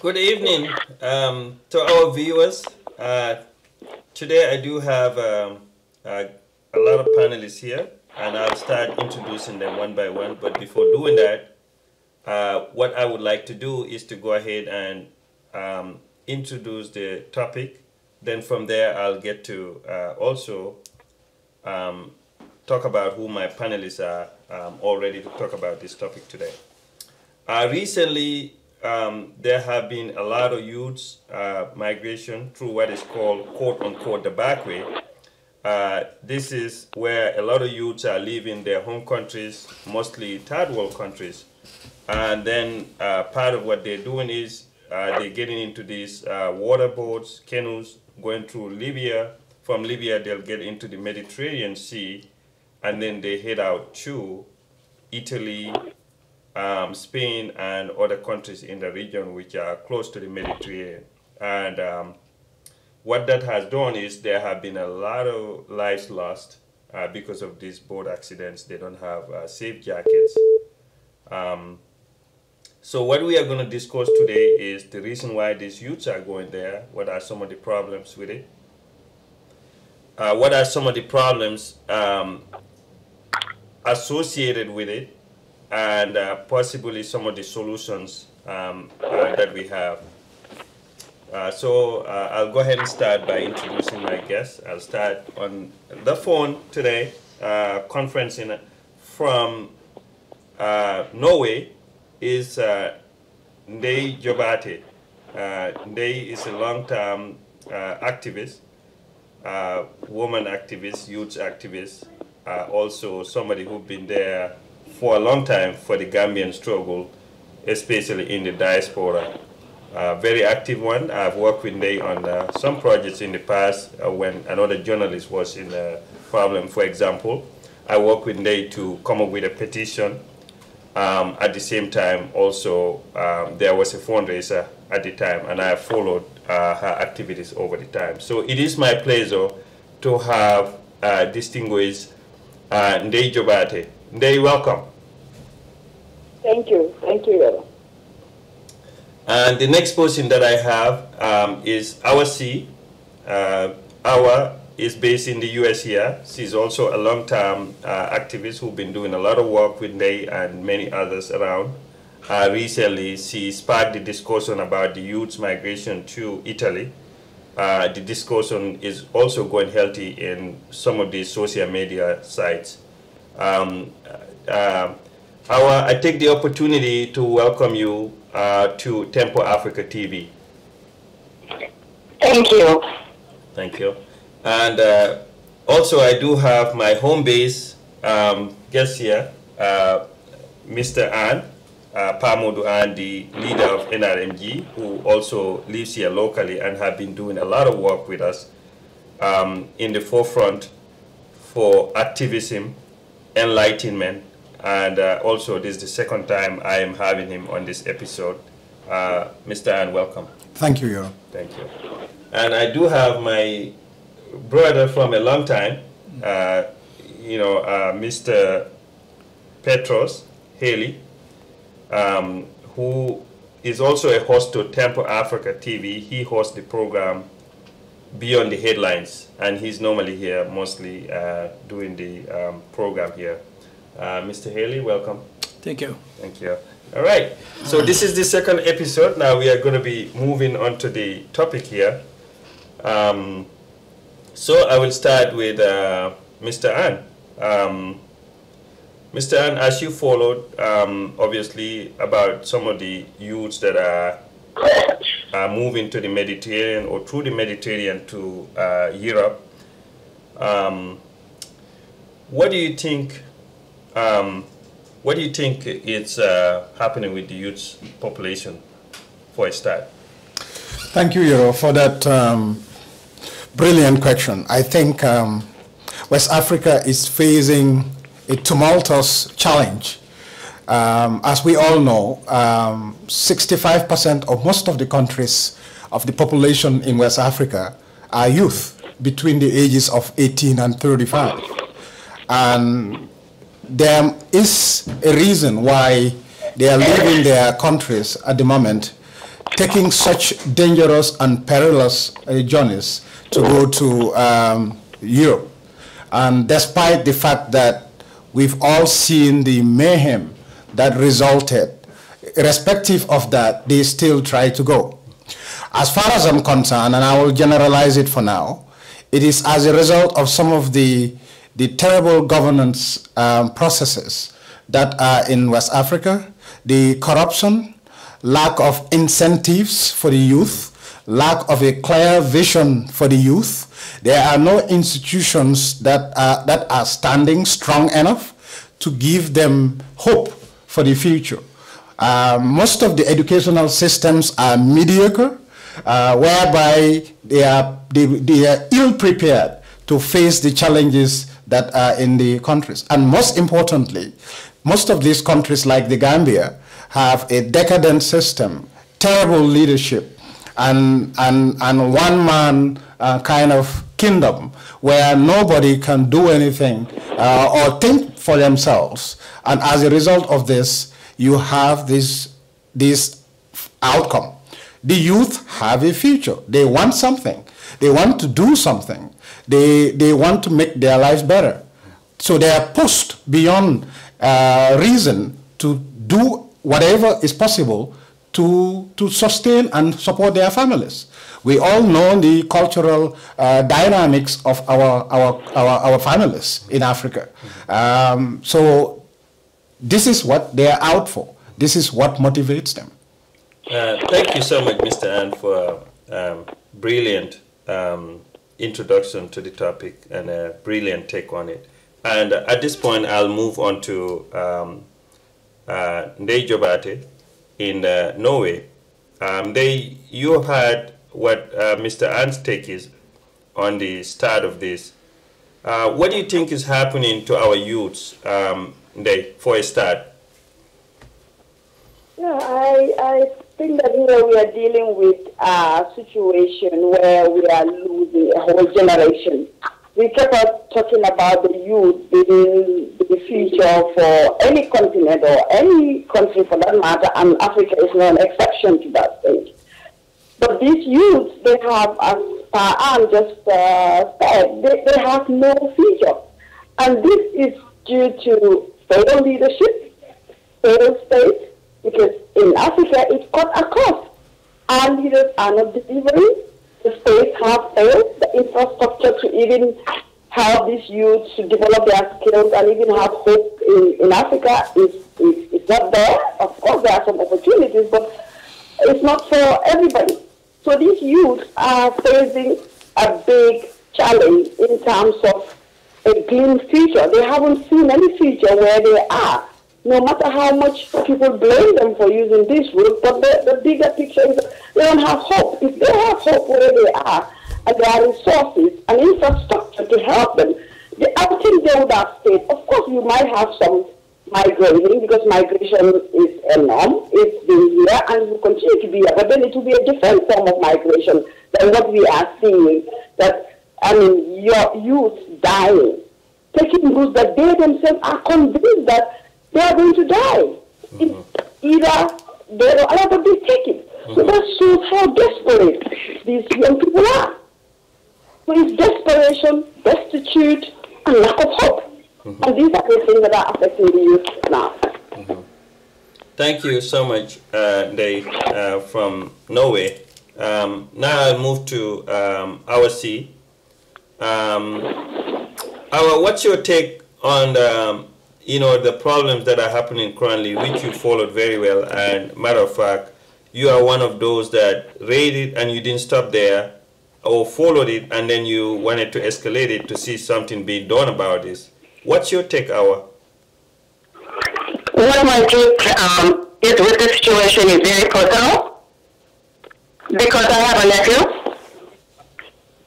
Good evening to our viewers. Today I do have a lot of panelists here, and I'll start introducing them one by one. But before doing that, what I would like to do is to go ahead and introduce the topic. Then from there, I'll get to also talk about who my panelists are, all ready to talk about this topic today. Recently, there have been a lot of youths migration through what is called quote-unquote the back way. This is where a lot of youths are leaving their home countries, mostly third world countries. And then part of what they're doing is they're getting into these water boats, canoes, going through Libya. From Libya, they'll get into the Mediterranean Sea, and then they head out to Italy, Spain, and other countries in the region which are close to the Mediterranean. And what that has done is there have been a lot of lives lost because of these boat accidents. They don't have safe jackets. So what we are going to discuss today is the reason why these youths are going there. What are some of the problems with it? What are some of the problems associated with it, and possibly some of the solutions that we have. So I'll go ahead and start by introducing my guests. I'll start on the phone today, conferencing from Norway is Ndeye Jobate. Ndeye is a long-term activist, woman activist, youth activist, also somebody who's been there for a long time for the Gambian struggle, especially in the diaspora. Very active one. I've worked with Ndeye on some projects in the past when another journalist was in the problem. For example, I worked with Ndeye to come up with a petition. At the same time, also, there was a fundraiser at the time, and I followed her activities over the time. So it is my pleasure to have distinguished Ndeye Jobate. Ndeye, welcome. Thank you. Thank you. And the next person that I have is Awa C. Awa is based in the US here. She's also a long-term activist who's been doing a lot of work with Ndeye and many others around. Recently, she sparked the discussion about the youth migration to Italy. The discussion is also going healthy in some of these social media sites. Awa, I take the opportunity to welcome you to Tempo Africa TV. Thank you. Thank you. And also, I do have my home base guest here, Mr. Ann, Pamodu Ann, the leader of NRMG, who also lives here locally and have been doing a lot of work with us in the forefront for activism, enlightenment, and also this is the second time I am having him on this episode. Mr. Ann, welcome. Thank you, Yoro. Thank you. And I do have my brother from a long time, Mr. Petros Haley, who is also a host to Tempo Africa TV. He hosts the program Beyond the Headlines, and he's normally here mostly doing the program here. Mr. Haley, welcome. Thank you. Thank you. All right. So this is the second episode. Now we are going to be moving on to the topic here. So I will start with Mr. Ann. Mr. Ann, as you followed, obviously, about some of the youths that are moving to the Mediterranean or through the Mediterranean to Europe, what do you think? What do you think is happening with the youth population, for a start? Thank you, Yoro, for that brilliant question. I think West Africa is facing a tumultuous challenge. As we all know, 65% of most of the countries of the population in West Africa are youth between the ages of 18 and 35. And there is a reason why they are leaving their countries at the moment taking such dangerous and perilous journeys to go to Europe. And despite the fact that we've all seen the mayhem that resulted, irrespective of that, they still try to go. As far as I'm concerned, and I will generalize it for now, it is as a result of some of the terrible governance processes that are in West Africa, the corruption, lack of incentives for the youth, lack of a clear vision for the youth. There are no institutions that are standing strong enough to give them hope for the future. Most of the educational systems are mediocre, whereby they are ill-prepared to face the challenges that are in the countries. And most importantly, most of these countries like the Gambia have a decadent system, terrible leadership, and one-man kind of kingdom where nobody can do anything or think for themselves. And as a result of this, you have this outcome. The youth have a future. They want something. They want to do something. They want to make their lives better. So they are pushed beyond reason to do whatever is possible to sustain and support their families. We all know the cultural dynamics of our families in Africa. So this is what they are out for. This is what motivates them. Thank you so much, Mr. Ann, for a brilliant introduction to the topic and a brilliant take on it. And at this point, I'll move on to Ndeye Jobate in Norway. You heard what Mr. Ann's take is on the start of this. What do you think is happening to our youths, Ndeye, for a start? Yeah, I think that here we are dealing with a situation where we are losing a whole generation. We kept on talking about the youth being the future for any continent or any country for that matter, and Africa is no exception to that stage. But these youths, they have, as Ann just said, they have no future. And this is due to failed leadership, failed state, because in Africa it's got a cost. And leaders are not delivering. The states have failed. The infrastructure to even help these youths to develop their skills and even have hope in Africa is not there. Of course, there are some opportunities, but it's not for everybody. So these youths are facing a big challenge in terms of a gleam future. They haven't seen any future where they are, no matter how much people blame them for using this route, but the bigger picture is they don't have hope. If they have hope where they are, and there are resources and infrastructure to help them, I think they would have stayed. Of course, you might have some migrating, because migration is a norm. It's been here and it will continue to be here, but then it will be a different form of migration than what we are seeing. That, I mean, your youth dying, taking routes that they themselves are convinced that they are going to die. Either they or another be taken. So that shows how desperate these young people are. So it's desperation, destitute, and lack of hope. And these are the things that are affecting the youth now. Thank you so much, Ndeye, from Norway. Now I'll move to our C. What's your take on the problems that are happening currently, which you followed very well, and matter of fact, you are one of those that read it and you didn't stop there, or followed it and then you wanted to escalate it to see something being done about this. What's your take, Awa? What my take is with the situation is very personal, because I have a nephew,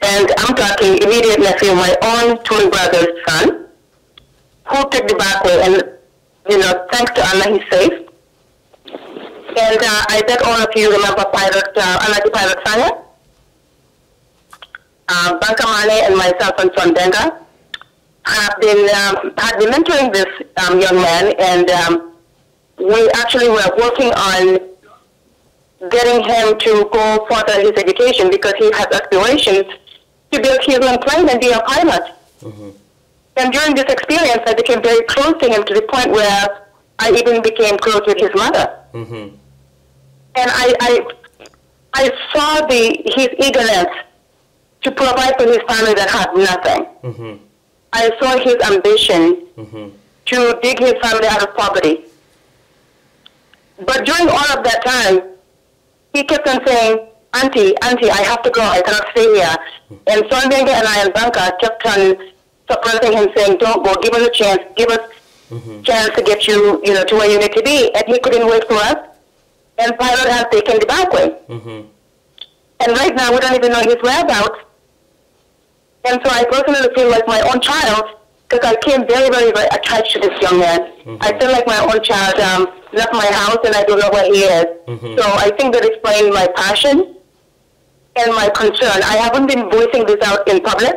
and I'm talking immediate nephew, my own twin brother's son, who took the back way, and thanks to Allah, he's safe. And I bet all of you remember Alhaji Pilot Sanya, Bankamane, and myself and son Denga had been mentoring this young man, and we actually were working on getting him to go further his education because he has aspirations to build his own plane and be a pilot. Mm-hmm. And during this experience, I became very close to him to the point where I even became close with his mother. Mm-hmm. And I saw his eagerness to provide for his family that had nothing. Mm-hmm. I saw his ambition Mm-hmm. to dig his family out of poverty. But during all of that time, he kept on saying, Auntie, I have to go. I cannot stay here. And Sonbenga and I and Banka kept on suppressing him, saying, don't go. Give us a chance. Give us a chance to get you, to where you need to be. And he couldn't wait for us. And Pilot has taken the back way. Mm-hmm. And right now, we don't even know his whereabouts. And so I personally feel like my own child, because I came very, very, very attached to this young man. Mm-hmm. I feel like my own child left my house and I don't know where he is. Mm-hmm. So I think that explains my passion and my concern. I haven't been voicing this out in public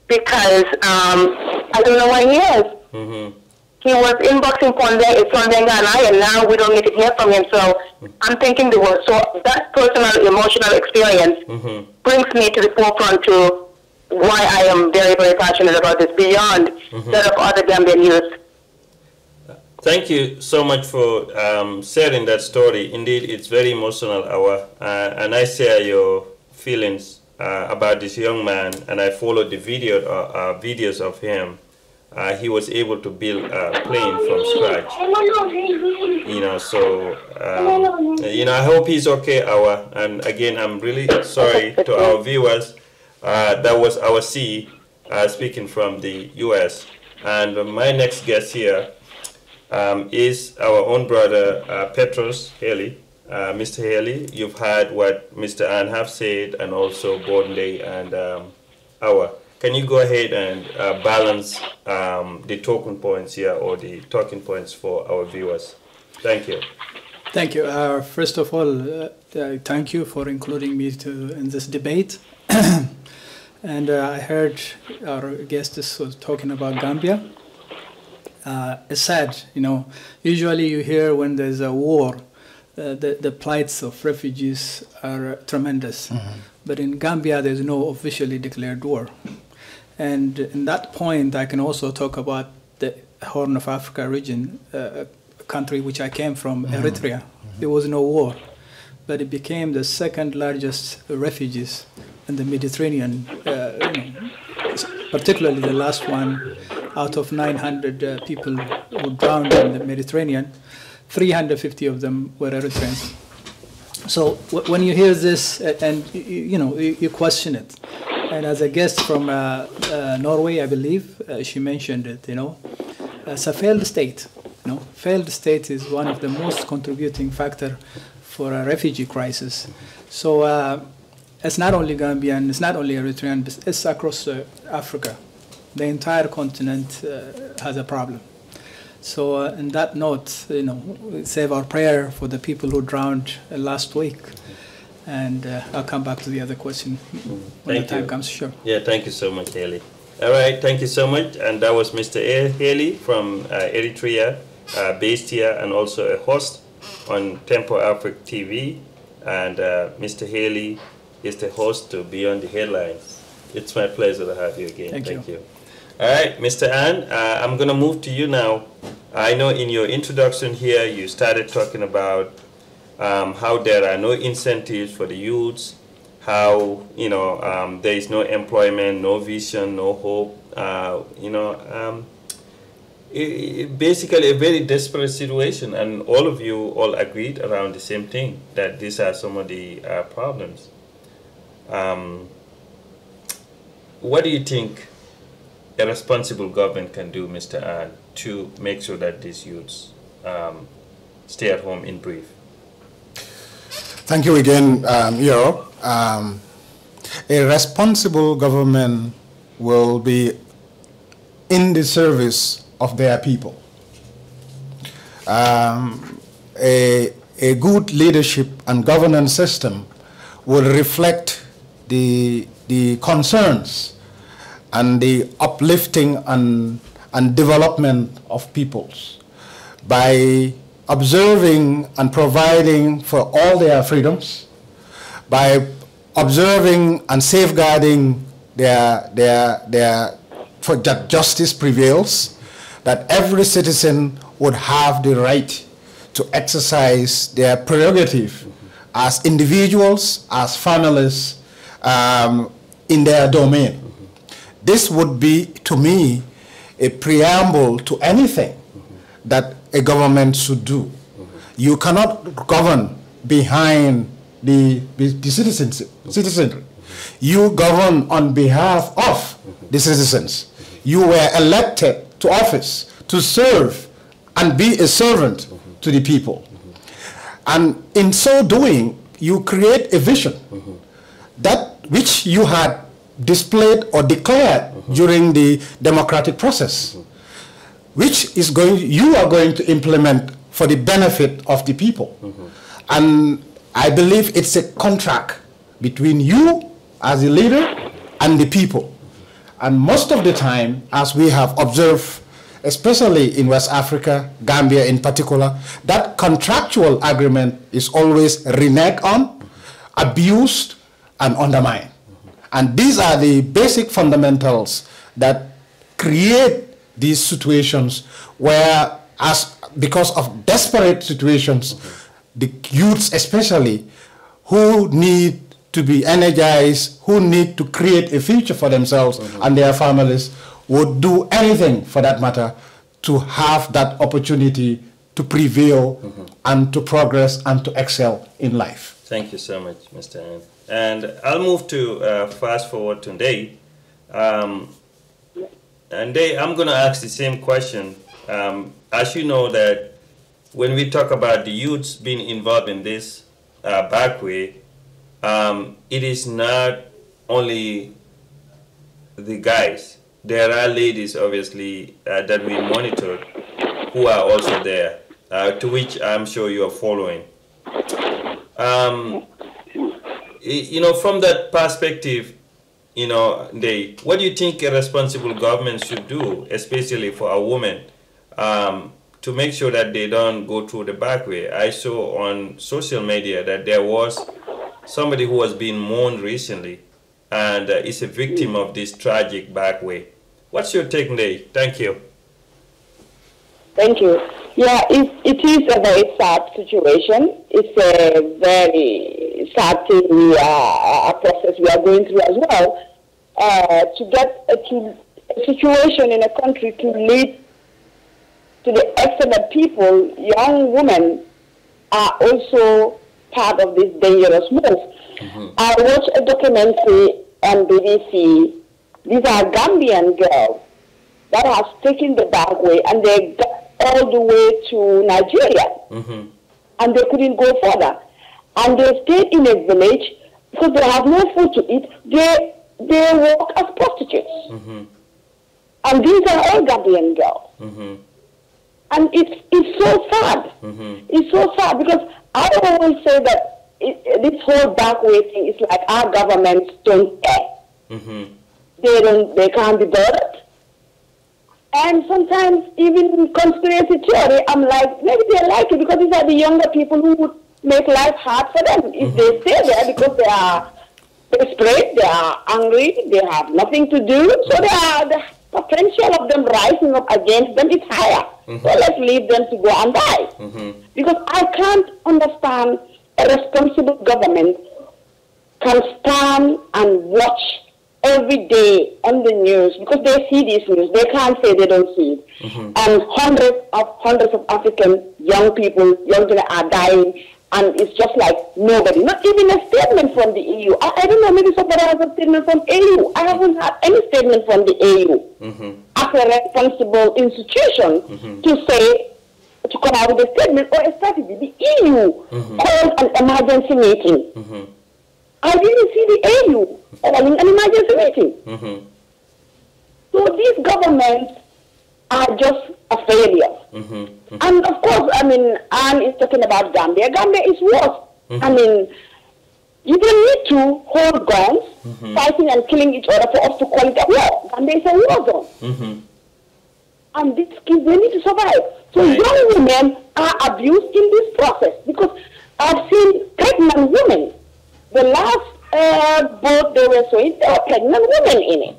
because I don't know where he is. Mm-hmm. He was inboxing Sonbenga and I, and now we don't get to hear from him. So I'm thinking the worst. So that personal, emotional experience brings me to the forefront to why I am very, very passionate about this beyond that of other Gambian youth. Thank you so much for sharing that story. Indeed, it's very emotional hour, and I share your feelings about this young man. And I followed the videos of him. He was able to build a plane from scratch. So I hope he's okay. And again, I'm really sorry to our viewers. That was our C speaking from the U.S. And my next guest here is our own brother, Petros Haley. Mr. Haley, you've heard what Mr. Ann have said, and also Bodley and Awa. Can you go ahead and balance the talking points here, or the talking points for our viewers? Thank you. Thank you. First of all, thank you for including me in this debate. And I heard our guest was talking about Gambia. It's sad, usually you hear when there's a war, the plights of refugees are tremendous. But in Gambia, there's no officially declared war. And in that point, I can also talk about the Horn of Africa region, a country which I came from, Eritrea. There was no war, but it became the second largest refugees in the Mediterranean, particularly the last one. Out of 900 people who drowned in the Mediterranean, 350 of them were Eritreans. So when you hear this and you question it, and as a guest from Norway, I believe she mentioned it. It's a failed state. Failed state is one of the most contributing factor for a refugee crisis. So it's not only Gambian, it's not only Eritrean, but it's across Africa. The entire continent has a problem. So on that note, save our prayer for the people who drowned last week. And I'll come back to the other question when the time comes, sure. Yeah, thank you so much, Haley. All right, thank you so much. And that was Mr. Haley from Eritrea, based here, and also a host on Tempo Africa TV. And Mr. Haley is the host to Beyond the Headlines. It's my pleasure to have you again. Thank you. All right, Mr. Ann, I'm going to move to you now. I know in your introduction here, you started talking about how there are no incentives for the youths, how, there is no employment, no vision, no hope, basically a very desperate situation, and all of you all agreed around the same thing, that these are some of the problems. What do you think a responsible government can do, Mr. Ann, to make sure that these youths stay at home, in brief? Thank you again, Yoro. A responsible government will be in the service of their people. A good leadership and governance system will reflect the concerns and the uplifting and development of peoples by observing and providing for all their freedoms, by observing and safeguarding for that justice prevails, that every citizen would have the right to exercise their prerogative as individuals, as families, in their domain. This would be, to me, a preamble to anything that a government should do. You cannot govern behind the citizenry. You govern on behalf of the citizens. You were elected to office to serve and be a servant to the people. And in so doing, you create a vision that which you had displayed or declared during the democratic process, which is you are going to implement for the benefit of the people. And I believe it's a contract between you as a leader and the people. And most of the time, as we have observed, especially in West Africa, Gambia in particular, that contractual agreement is always reneged on, abused, and undermined. And these are the basic fundamentals that create these situations where, because of desperate situations, the youths especially, who need to be energized, who need to create a future for themselves and their families, would do anything, for that matter, to have that opportunity to prevail and to progress and to excel in life. Thank you so much, Mr. Ann. And I'll move to fast forward today. And I'm going to ask the same question. As you know, that when we talk about the youths being involved in this back way, it is not only the guys. There are ladies, obviously, that we monitor who are also there, to which I'm sure you are following. You know, from that perspective, you know, what do you think a responsible government should do, especially for a woman, to make sure that they don't go through the back way? I saw on social media that there was somebody who was being mourned recently and is a victim of this tragic back way. What's your take, Ndeye? Thank you. Thank you. Yeah, it is a very sad situation. It's a very sad thing, a process we are going through as well. To get to a situation in a country to lead to the extent that people, young women, are also part of this dangerous move. I watched a documentary on BBC. These are Gambian girls that have taken the back way, and they got all the way to Nigeria, and they couldn't go further. And they stayed in a village because they have no food to eat. They work as prostitutes. And these are all Gambian girls. And it's so sad. It's so sad because I always say that this whole back way thing is like our governments don't care. They can't be bothered. And sometimes even conspiracy theory, I'm like, maybe they like it because these are the younger people who would make life hard for them. If they stay there because they are desperate, they are angry, they have nothing to do, so the potential of them rising up against them is higher. So let's leave them to go and die. Because I can't understand a responsible government can stand and watch every day on the news, because they see this news, they can't say they don't see it. And hundreds of African young people are dying, and it's just like nobody, not even a statement from the EU. I don't know, maybe somebody has a statement from EU. I haven't had any statement from the EU as a responsible institution to come out with a statement or a strategy. The EU called an emergency meeting. I didn't see the AU calling an emergency meeting. So these governments are just a failure. And of course, I mean, Anne is talking about Gambia. Gambia is worse. I mean, you don't need to hold guns, fighting and killing each other for us to call it a war. Gambia is a war zone. And these kids, they need to survive. So young women are abused in this process because I've seen pregnant women. The last boat they were showing, there were pregnant women in it.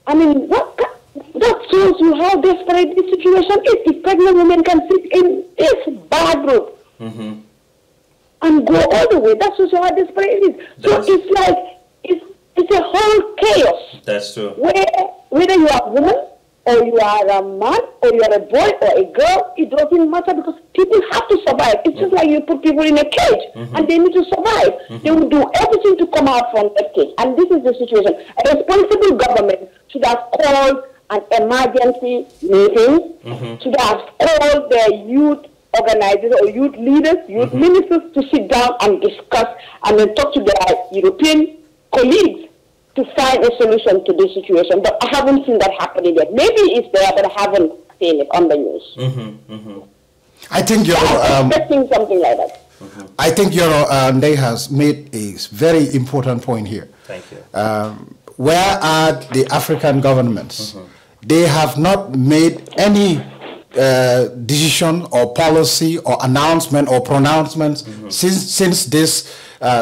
I mean, that shows you how desperate this situation is. If pregnant women can sit in this bad group and go all the way, that shows you how desperate it is. So it's like, it's a whole chaos. That's true. Whether you are a woman, or you are a man, or you are a boy, or a girl, it doesn't matter because people have to survive. It's just like you put people in a cage, and they need to survive. They will do everything to come out from that cage. And this is the situation. A responsible government should have called an emergency meeting, should have called their youth organizers or youth leaders, youth ministers to sit down and discuss and then talk to their European colleagues to find a solution to this situation. But I haven't seen that happening yet. Maybe it's there, but I haven't seen it on the news. I think you're expecting something like that. I think Ndeye has made a very important point here. Thank you. Where are the African governments? They have not made any decision or policy or announcement or pronouncements since this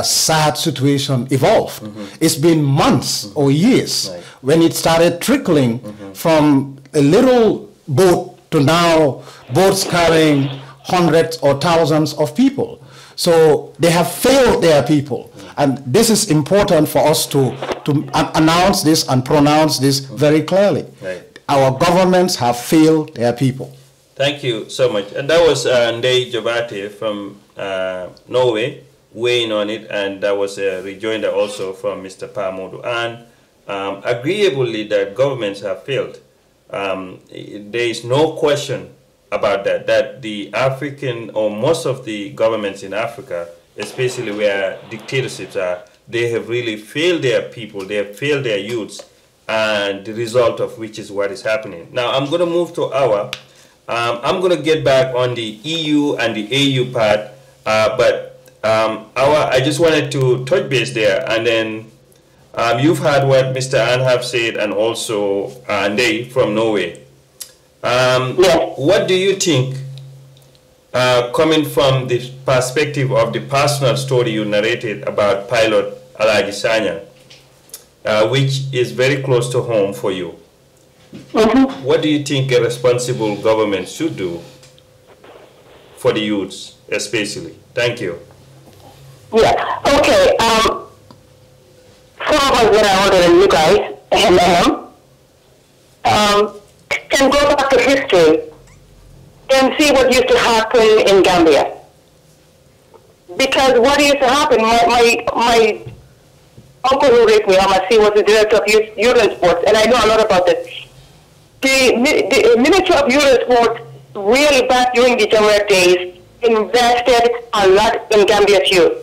sad situation evolved. It's been months or years when it started trickling from a little boat to now boats carrying hundreds or thousands of people. So they have failed their people. And this is important for us to announce this and pronounce this very clearly. Our governments have failed their people. Thank you so much. And that was Ndeye Jobateh from Norway weighing on it, and that was a rejoinder also from Mr. Pa Modou. And agreeably that governments have failed. There is no question about that, that the African or most of the governments in Africa, especially where dictatorships are, they have really failed their people, they have failed their youths, and the result of which is what is happening. Now I'm going to move to I'm going to get back on the EU and the AU part, but I just wanted to touch base there, and then you've heard what Mr. Anhab said, and also Ndeye from Norway. What do you think, coming from the perspective of the personal story you narrated about pilot Alhaji Sanyang, which is very close to home for you? What do you think a responsible government should do for the youths, especially? Thank you. Yeah, okay. Some of us that are older than you guys, can go back to history and see what used to happen in Gambia. Because what used to happen, my uncle who raised me, Amasi, was the director of youth and sports, and I know a lot about this. The Ministry of Youth and Sports really back during the Jamhuriyyat days invested a lot in Gambia's youth.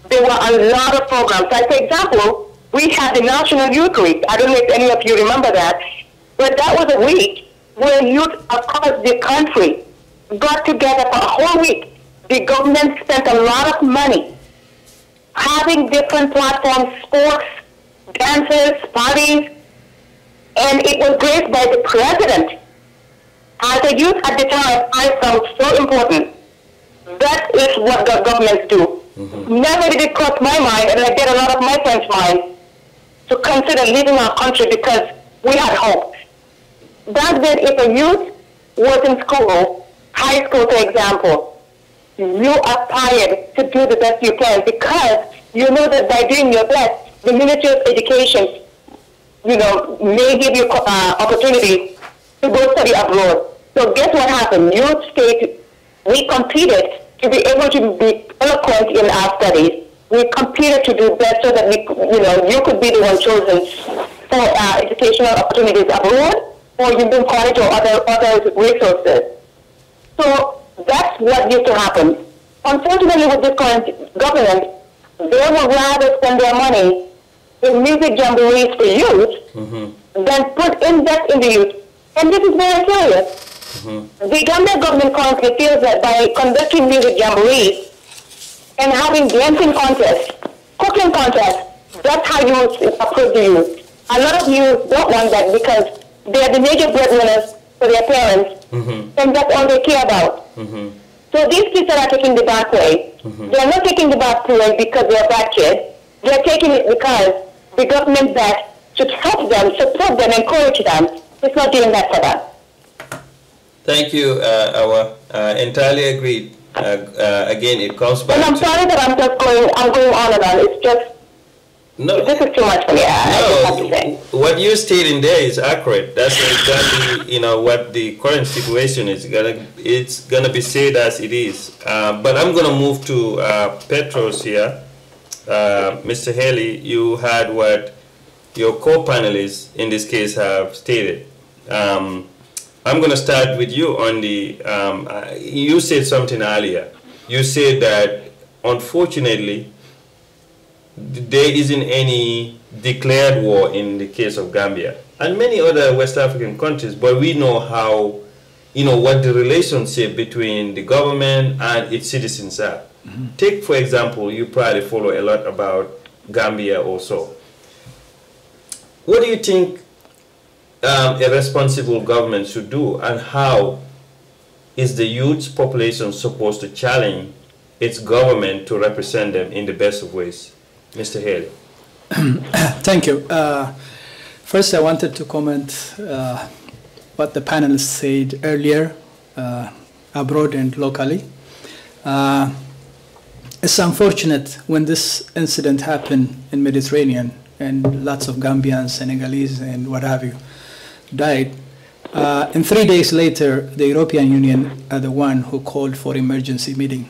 There were a lot of programs. Like, for example, we had the National Youth Week. I don't know if any of you remember that, but that was a week where youth across the country got together for a whole week. The government spent a lot of money having different platforms, sports, dances, parties, and it was graced by the president. As a youth at the time, I felt so important. That is what the governments do. Never did it cross my mind, and I get a lot of my friends' mind, to consider leaving our country because we had hope. Back then, if a youth was in school, high school for example, you aspired to do the best you can because you know that by doing your best, the Ministry of Education, may give you opportunity to go study abroad. So guess what happened? Youth State, we competed to be able to be eloquent in our studies. We competed to do best so that you could be the one chosen for educational opportunities abroad, or you do college or other resources. So that's what used to happen. Unfortunately, with this current government, they would rather spend their money in music jamborees for youth than invest in the youth. And this is very serious. The Gambia government currently feels that by conducting music jamborees and having dancing contests, cooking contests, that's how you approach the youth. A lot of youth don't want that because they are the major breadwinners for their parents, and that's all they care about. So these kids are not taking the back way. They are not taking the back way because they are bad kids. They are taking it because the government that should help them, support them, encourage them, is not doing that for them. Thank you, Awa. Entirely agreed. Again, it comes back. And I'm sorry that I'm going on and on. It's just, no, this is too much for me. I just have to say. What you're stating there is accurate. That's exactly, what the current situation is. It's gonna be said as it is. But I'm gonna move to Petros here. Mr. Haley, you had what your co-panelists in this case have stated. I'm going to start with you on the, you said something earlier. You said that, unfortunately, there isn't any declared war in the case of Gambia and many other West African countries, but we know how, what the relationship between the government and its citizens are. Take, for example, you probably follow a lot about Gambia also. What do you think a responsible government should do, and how is the youth population supposed to challenge its government to represent them in the best of ways? Mr. Haley. Thank you. First, I wanted to comment what the panelists said earlier, abroad and locally. It's unfortunate when this incident happened in Mediterranean and lots of Gambians, Senegalese, and what have you died. And 3 days later, the European Union are the one who called for emergency meeting.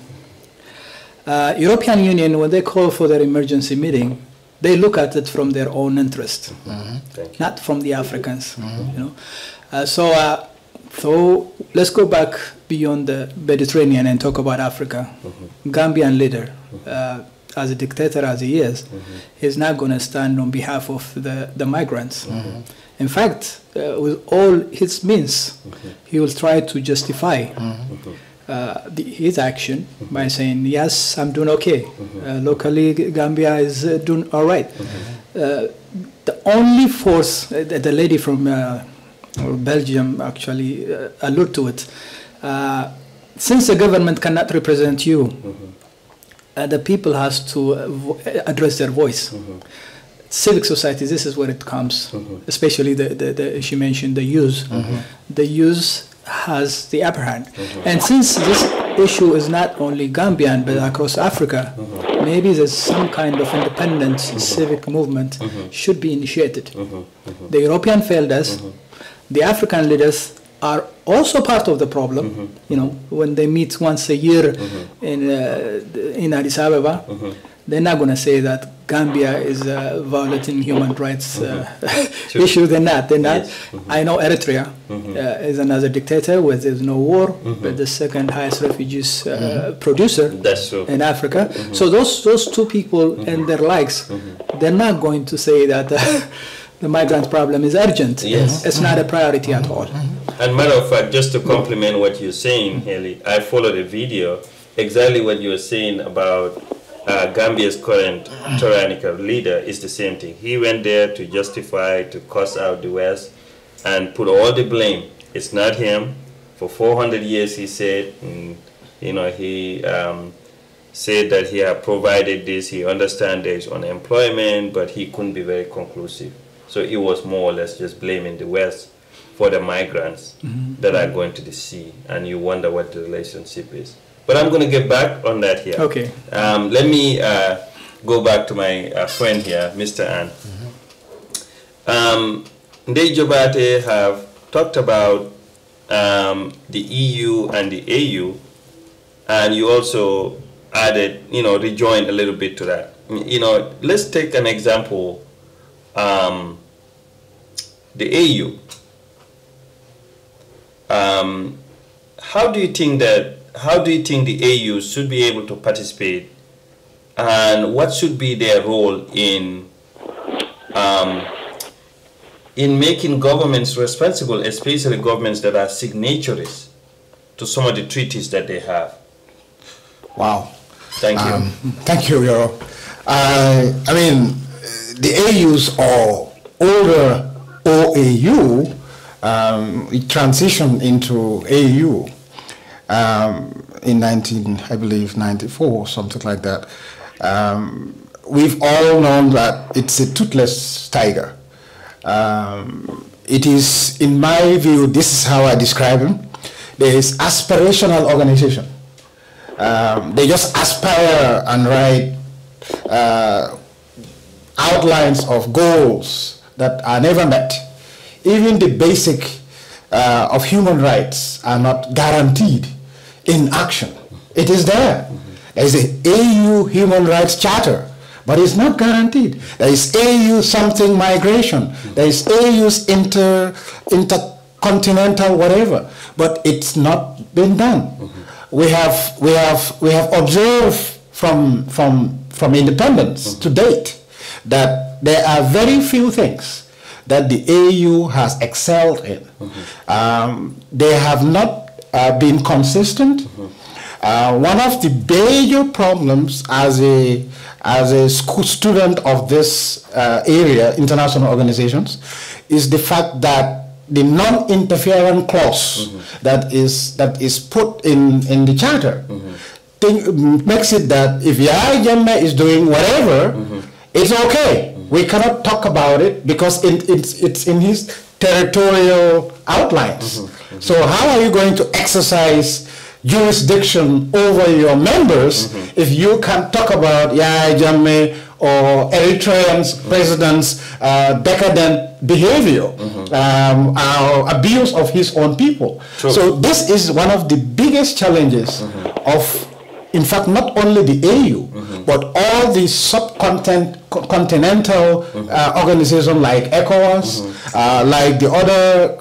European Union, when they call for their emergency meeting, they look at it from their own interest, not from the Africans. So let's go back beyond the Mediterranean and talk about Africa. Gambian leader, as a dictator as he is not going to stand on behalf of the migrants. In fact, with all his means, he will try to justify his action by saying, yes, I'm doing okay. Locally, Gambia is doing all right. The only force, the lady from Belgium actually alluded to it, since the government cannot represent you, the people has to address their voice. Civic society, this is where it comes, especially she mentioned the youth. The youth has the upper hand. And since this issue is not only Gambian, but across Africa, maybe there's some kind of independent civic movement should be initiated. The European failed us. The African leaders are also part of the problem. When they meet once a year in Addis Ababa, they're not going to say that Gambia is violating human rights issue. They're not. Yes. I know Eritrea is another dictator where there's no war, but the second highest refugees producer in Africa. So those two people and their likes, they're not going to say that the migrant problem is urgent. Yes. It's not a priority at all. And matter of fact, just to complement what you're saying, Haley, I followed a video, exactly what you were saying about Gambia's current tyrannical leader is the same thing. He went there to justify, to cuss out the West and put all the blame. It's not him. For 400 years, he said, he said that he had provided this. He understands there is unemployment, but he couldn't be very conclusive. So it was more or less just blaming the West for the migrants that are going to the sea, and you wonder what the relationship is. But I'm going to get back on that here. Okay. Let me go back to my friend here, Mr. Ann. Ndeye Jobaate have talked about the EU and the AU, and you also added, rejoined a little bit to that. Let's take an example. The AU. How do you think the AU should be able to participate, and what should be their role in making governments responsible, especially governments that are signatories to some of the treaties that they have? Wow. Thank you. Thank you, Yoro. I mean, the AUs or older OAU it transitioned into AU in 1994, something like that. We've all known that it's a toothless tiger. It is, in my view, this is how I describe him. There is aspirational organization. They just aspire and write outlines of goals that are never met. Even the basic of human rights are not guaranteed in action. It is there. There is an AU Human Rights Charter, but it's not guaranteed. There is AU something migration. There is AU's intercontinental whatever, but it's not been done. We have observed from independence to date that there are very few things that the AU has excelled in. They have not been consistent. One of the major problems as a student of this area, international organizations, is the fact that the non-interference clause that is put in the charter makes it that if Yahya Jammeh is doing whatever, it's okay. We cannot talk about it because it's in his territorial outlines. So how are you going to exercise jurisdiction over your members if you can talk about Yahya Jammeh or Eritrean president's decadent behavior, or abuse of his own people? True. So this is one of the biggest challenges of, in fact, not only the AU, but all the subcontinental organizations like ECOWAS, like the other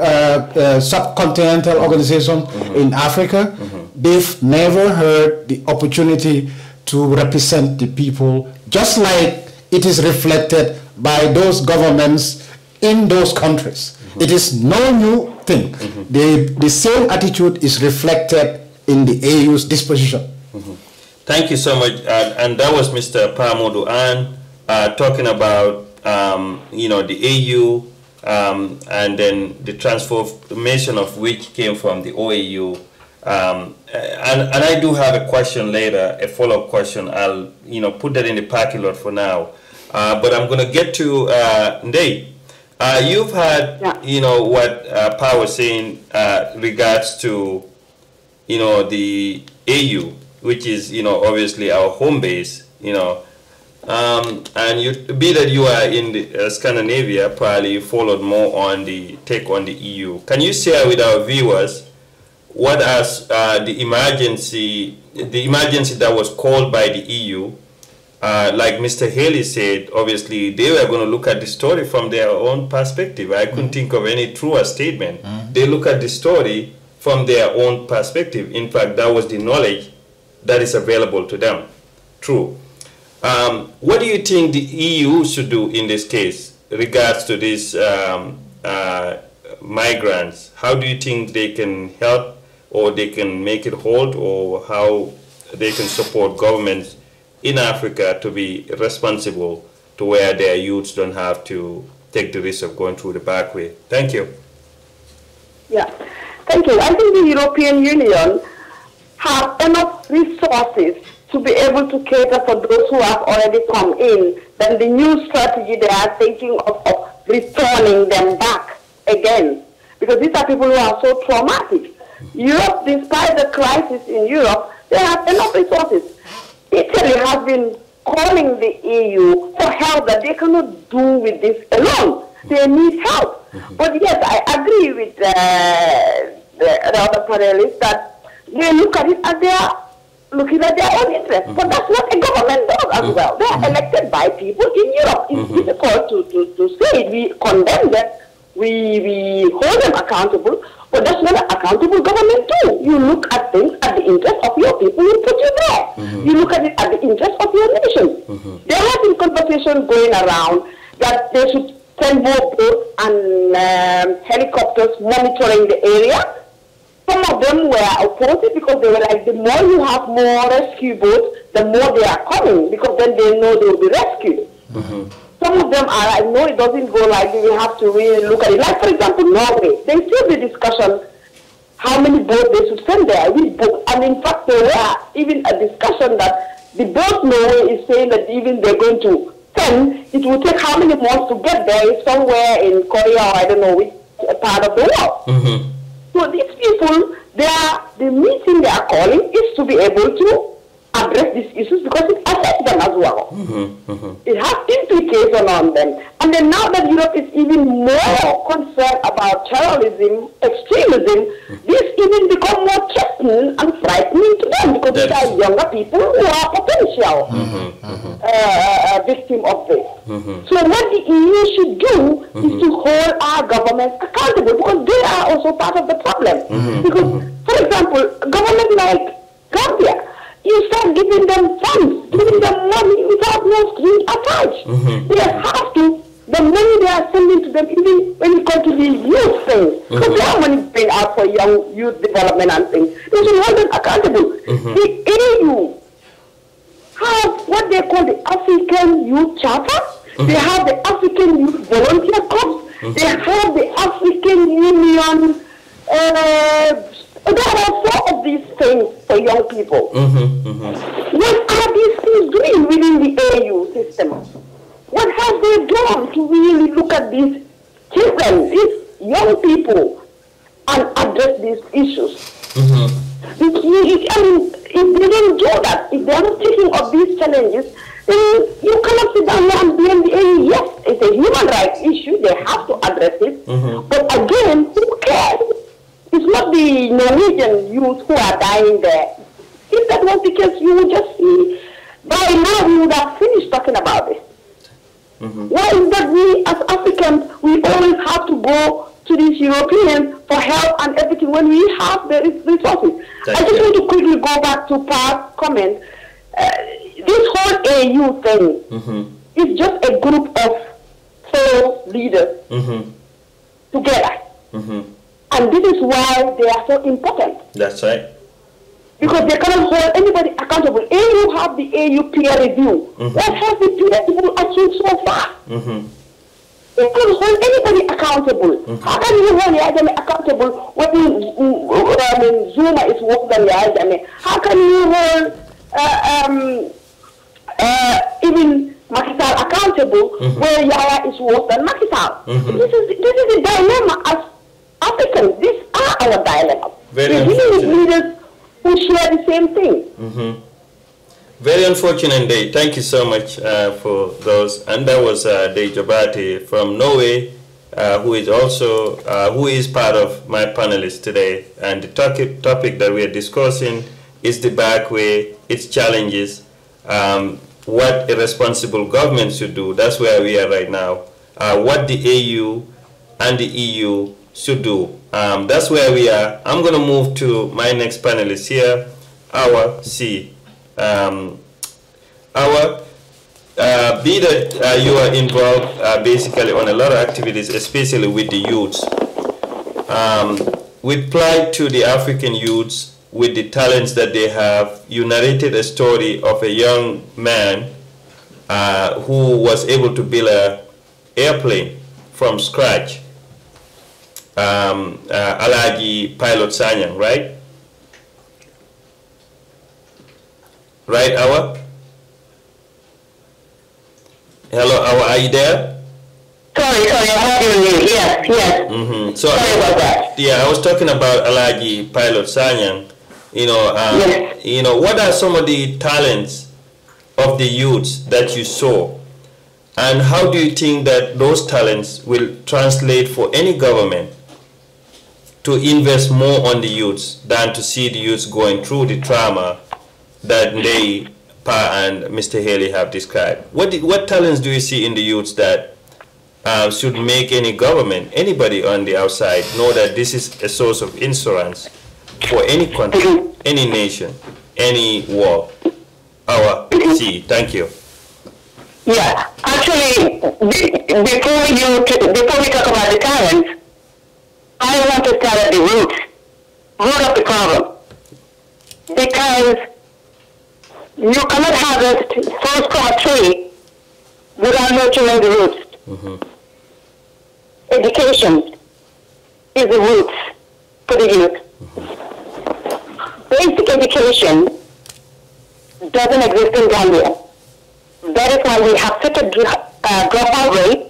subcontinental organizations in Africa. They've never had the opportunity to represent the people, just like it is reflected by those governments in those countries. It is no new thing. The same attitude is reflected in the AU's disposition. Thank you so much. And that was Mr. Pamodu Ann talking about the AU and then the transformation of which came from the OAU. And I do have a question later, a follow-up question. I'll put that in the parking lot for now. But I'm going to get to Ndeye. You've had what Pa was saying regards to the AU, which is obviously our home base, and be that you are in the, Scandinavia, probably followed more on the take on the EU. Can you share with our viewers what as the emergency that was called by the EU? Like Mr. Haley said, obviously they were going to look at the story from their own perspective. I couldn't think of any truer statement. They look at the story from their own perspective. In fact, that was the knowledge that is available to them. True. What do you think the EU should do in this case regards to these migrants? How do you think they can help, or they can make it hold, or how they can support governments in Africa to be responsible to where their youths don't have to take the risk of going through the back way? Thank you. Yeah, thank you. I think the European Union have enough resources to be able to cater for those who have already come in. Then the new strategy they are thinking of returning them back again, because these are people who are so traumatic. Europe, despite the crisis in Europe, they have enough resources. Italy has been calling the EU for help that they cannot do with this alone. They need help. But yes, I agree with the other panelists that they look at it as they are looking at their own interests. But that's what a government does as well. They are elected by people in Europe. It's difficult to say it. We condemn them. We hold them accountable. But that's what an accountable government do. You look at things at the interest of your people who put you there. You look at it at the interest of your nation. There have been conversations going around that they should send more boats and helicopters monitoring the area. Some of them were opposed because they were like, the more you have more rescue boats, the more they are coming, because then they know they will be rescued. Some of them are like, no, it doesn't go like this. We have to really look at it. Like, for example, Norway. They still the discussion how many boats they should send there. And in fact, there were even a discussion that the boat Norway is saying that even they're going to send, it will take how many months to get there. It's somewhere in Korea or I don't know which part of the world. So these people, the meeting they are calling is to be able to address these issues because it affects them as well. It has implications on them. And then now that Europe is even more concerned about terrorism, extremism, this even become more threatening and frightening to them because these are younger people who are potential victims of this. So what the EU should do is to hold our governments accountable because they are also part of the problem. Because, for example, a government like Gambia, you start giving them funds, giving them money without no strings attached. They have to, the money they are sending to them, even when it comes to these youth things, because they have money paid out for young youth development and things, they should hold them accountable. The EU have what they call the African Youth Charter, they have the African Youth Volunteer Corps, they have the African Union, there are four of these things for young people. What are these things doing within the AU system? What have they done to really look at these children, these young people, and address these issues? I mean, if they don't do that, if they are not thinking of these challenges, then you cannot sit down and blame the AU. Yes, it's a human rights issue, they have to address it. But again, who cares? It's not the Norwegian youth who are dying there. If that was the case, you would just see, by now we would have finished talking about this. Why is that we as Africans, we always have to go to these Europeans for help and everything when we have the resources? I just want to quickly go back to Pat's comment. This whole AU thing is just a group of 4 leaders together. And this is why they are so important. That's right. Because they cannot hold anybody accountable. AU have the AU peer review. What has the peer review achieved so far? They cannot hold anybody accountable. How can you hold Yajame accountable when Zuma is worse than Yajame? How can you hold even Macky Sall accountable where Yaya is worse than Macky Sall? This is the dilemma as Africans. These are our dilemmas. We're dealing with leaders who share the same thing. Very unfortunate day. Thank you so much for those. And that was Dave Jabati from Norway, who is also who is part of my panelists today. And the topic that we are discussing is the back way, its challenges, what a responsible government should do. That's where we are right now. What the AU and the EU should do. That's where we are. I'm going to move to my next panelist here, Awa C. Awa, be that you are involved basically on a lot of activities, especially with the youths. With Plight to the African youths, with the talents that they have, you narrated a story of a young man who was able to build an airplane from scratch. Alaji Pilot Sanyang, right? Right, Awa? Hello, Awa, are you there? Sorry, I heard you. Yes. So, sorry about that. Yeah, I was talking about Alaji Pilot Sanyang. You know, what are some of the talents of the youths that you saw? And how do you think that those talents will translate for any government to invest more on the youths than to see the youths going through the trauma that they, Pa and Mr. Haley have described? What talents do you see in the youths that should make any government, anybody on the outside, know that this is a source of insurance for any country, any nation, any war? Our C. Thank you. Yeah, actually, before we talk about the talents, I want to start at the root of the problem. Because you cannot harvest 4 tree without nurturing the roots. Education is the roots for the youth. Basic education doesn't exist in Gambia. That is why we have such a dropout rate,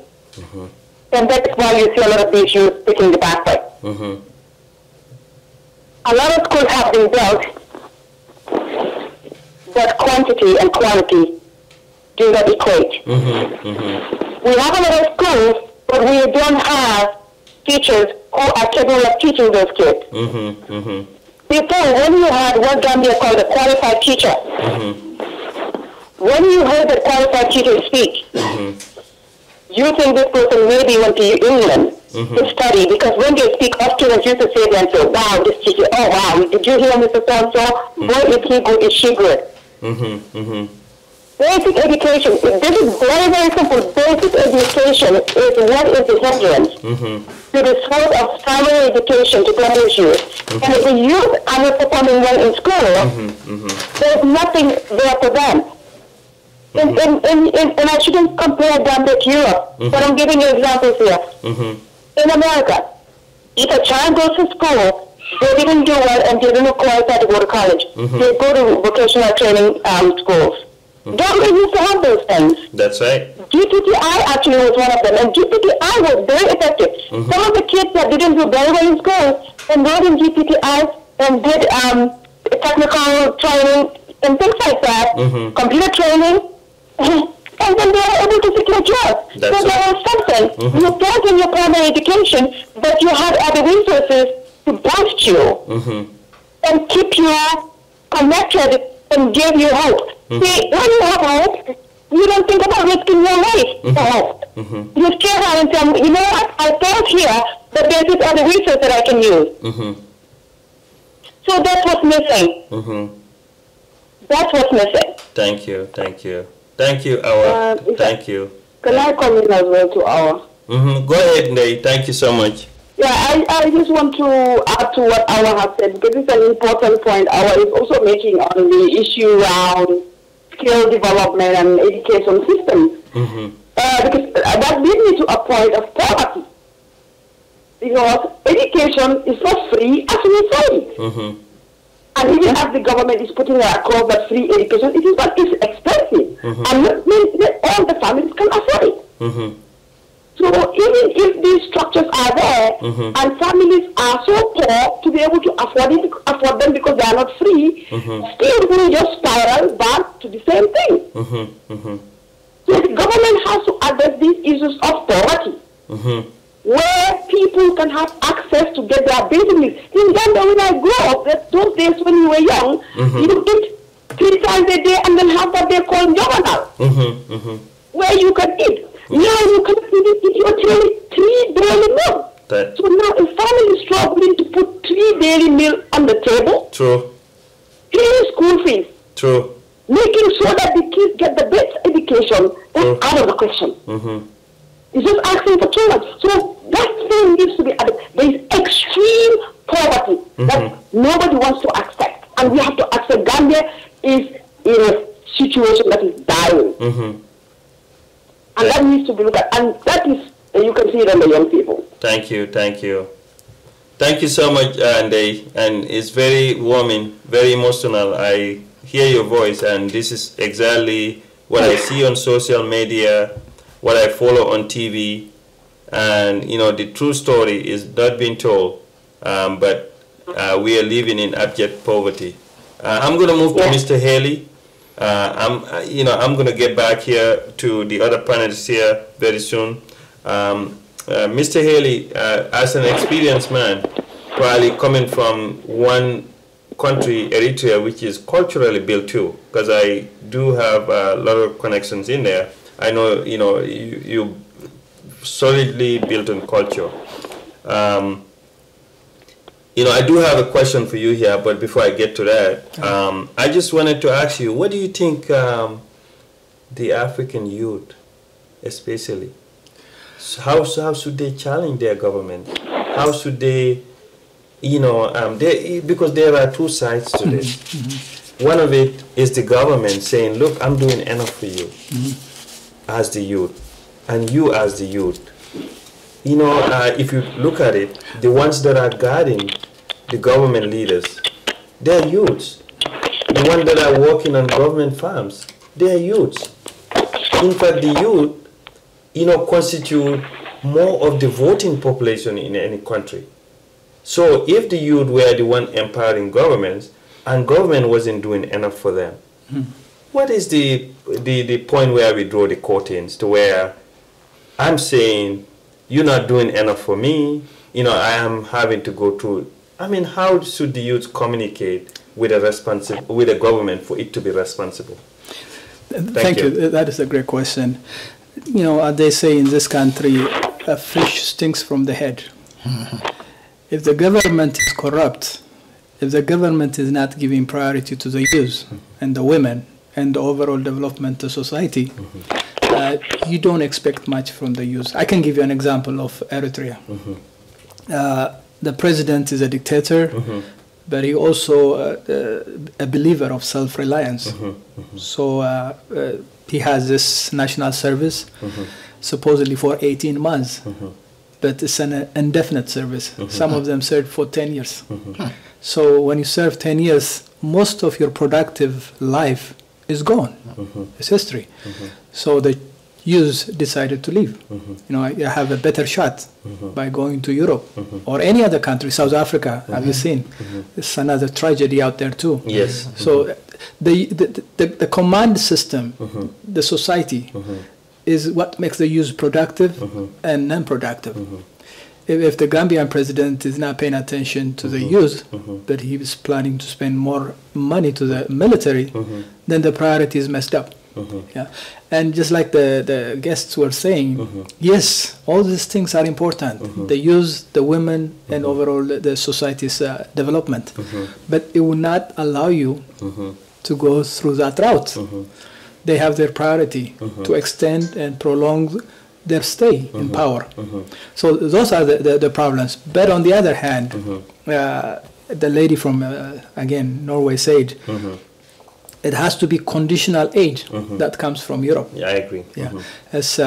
and that is why you see a lot of these youth taking the back way. A lot of schools have been built, but quantity and quality do not equate. We have a lot of schools, but we don't have teachers who are capable of teaching those kids. Before, when you had what Gambia called a qualified teacher, when you heard the qualified teacher speak, you think this person maybe went to England to study, because when they speak, us students used to say to them, so, wow, this teacher, oh wow, did you hear Mr. So-and-so? Boy, is he good, is she good? Basic education, this is very, very simple. Basic education is what is the hindrance to the sort of primary education to Gambia's youth. And if the youth are not performing well in school, there's nothing there for them. And I shouldn't compare Gambia to Europe, but I'm giving you examples here. In America, if a child goes to school, they didn't do well and they didn't qualify to go to college. They go to vocational training schools. Gambia used to have those things. That's right. GPTI actually was one of them, and GPTI was very effective. Some of the kids that didn't do very well in school enrolled in GPTI and did technical training and things like that, computer training, and then they were able to secure jobs. So there was something. You don't in your primary education, but you had other resources to boost you and keep you connected and give you hope. See, when you have hope, you don't think about risking your life for hope. You still have some, you know what, I failed here, but there's this other resource that I can use. So that's what's missing. That's what's missing. Thank you, thank you. Thank you, Awa. Thank you. Can I come in as well to Awa? Go ahead, Ndai. Thank you so much. Yeah, I just want to add to what Awa has said, because it's an important point Awa is also making on the issue around skill development and education systems. Because that leads me to a point of poverty. Because education is not free as we say it. And even as the government is putting across that free education, it is what is expensive. And not all the families can afford it. So even if these structures are there, and families are so poor to be able to afford them because they are not free, still we just spiral back to the same thing. So the government has to address these issues of poverty, where people can have access to get their basic needs. In Ghana, when I grew up, those days when we were young, you eat 3 times a day and then have what they call journal, where you can eat. Now you can eat your 3 daily meals. So now a family is struggling to put 3 daily meals on the table. True. Paying school fees. True. Making sure that the kids get the best education. That's out of the question. It's just asking for too much. So that thing needs to be added. There is extreme poverty that nobody wants to accept. And we have to accept Gambia is in a situation that is dying. And that needs to be looked at. And that is, you can see it on the young people. Thank you, thank you. Thank you so much, Ndai. And it's very warming, very emotional. I hear your voice, and this is exactly what I see on social media, what I follow on TV. And, you know, the true story is not being told, but we are living in abject poverty. I'm going to move to Mr. Haley. I'm going to get back here to the other panelists here very soon. Mr. Haley, as an experienced man, probably coming from one country, Eritrea, which is culturally built too, because I do have a lot of connections in there. I know, you solidly built on culture. I do have a question for you here, but before I get to that, I just wanted to ask you, what do you think the African youth, especially, how should they challenge their government? How should they, because there are two sides to this. One of it is the government saying, look, I'm doing enough for you. as the youth, and you as the youth, you know, if you look at it, the ones that are guarding the government leaders, they're youths. The ones that are working on government farms, they're youths. In fact, the youth, you know, constitute more of the voting population in any country. So if the youth were the one empowering governments and government wasn't doing enough for them, what is the point where we draw the curtains to where I'm saying, you're not doing enough for me, you know, I am having to go through. I mean, how should the youth communicate with a government for it to be responsible? Thank you. That is a great question. You know, as they say in this country, a fish stinks from the head. If the government is corrupt, if the government is not giving priority to the youth and the women and the overall development of society, you don't expect much from the youth. I can give you an example of Eritrea. The president is a dictator, but he also a believer of self-reliance. So he has this national service, supposedly for 18 months, but it's an indefinite service. Some of them served for 10 years. So when you serve 10 years, most of your productive life is gone. It's history. So the youth decided to leave. You know, you have a better shot by going to Europe or any other country. South Africa, have you seen? It's another tragedy out there too. Yes. So the command system, the society, is what makes the youth productive and non-productive. If the Gambian president is not paying attention to the youth, but he is planning to spend more money to the military, then the priority is messed up. Yeah. And just like the guests were saying, yes, all these things are important. The youth, the women, and overall the society's development. But it will not allow you to go through that route. They have their priority to extend and prolong their stay in power. So those are the problems. But on the other hand, the lady from, again, Norway said, it has to be conditional aid that comes from Europe. Yeah, I agree. Yeah, as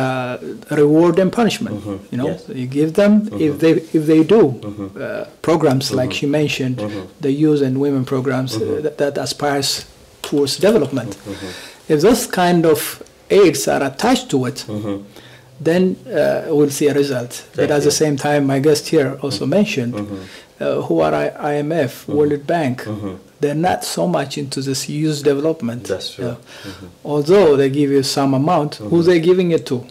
reward and punishment. You know, you give them if they do programs like she mentioned, the youth and women programs that aspires towards development. If those kind of aids are attached to it, then we'll see a result. But at the same time, my guest here also mentioned, who are IMF, World Bank, they're not so much into this youth development. That's true. Although they give you some amount, who they giving it to?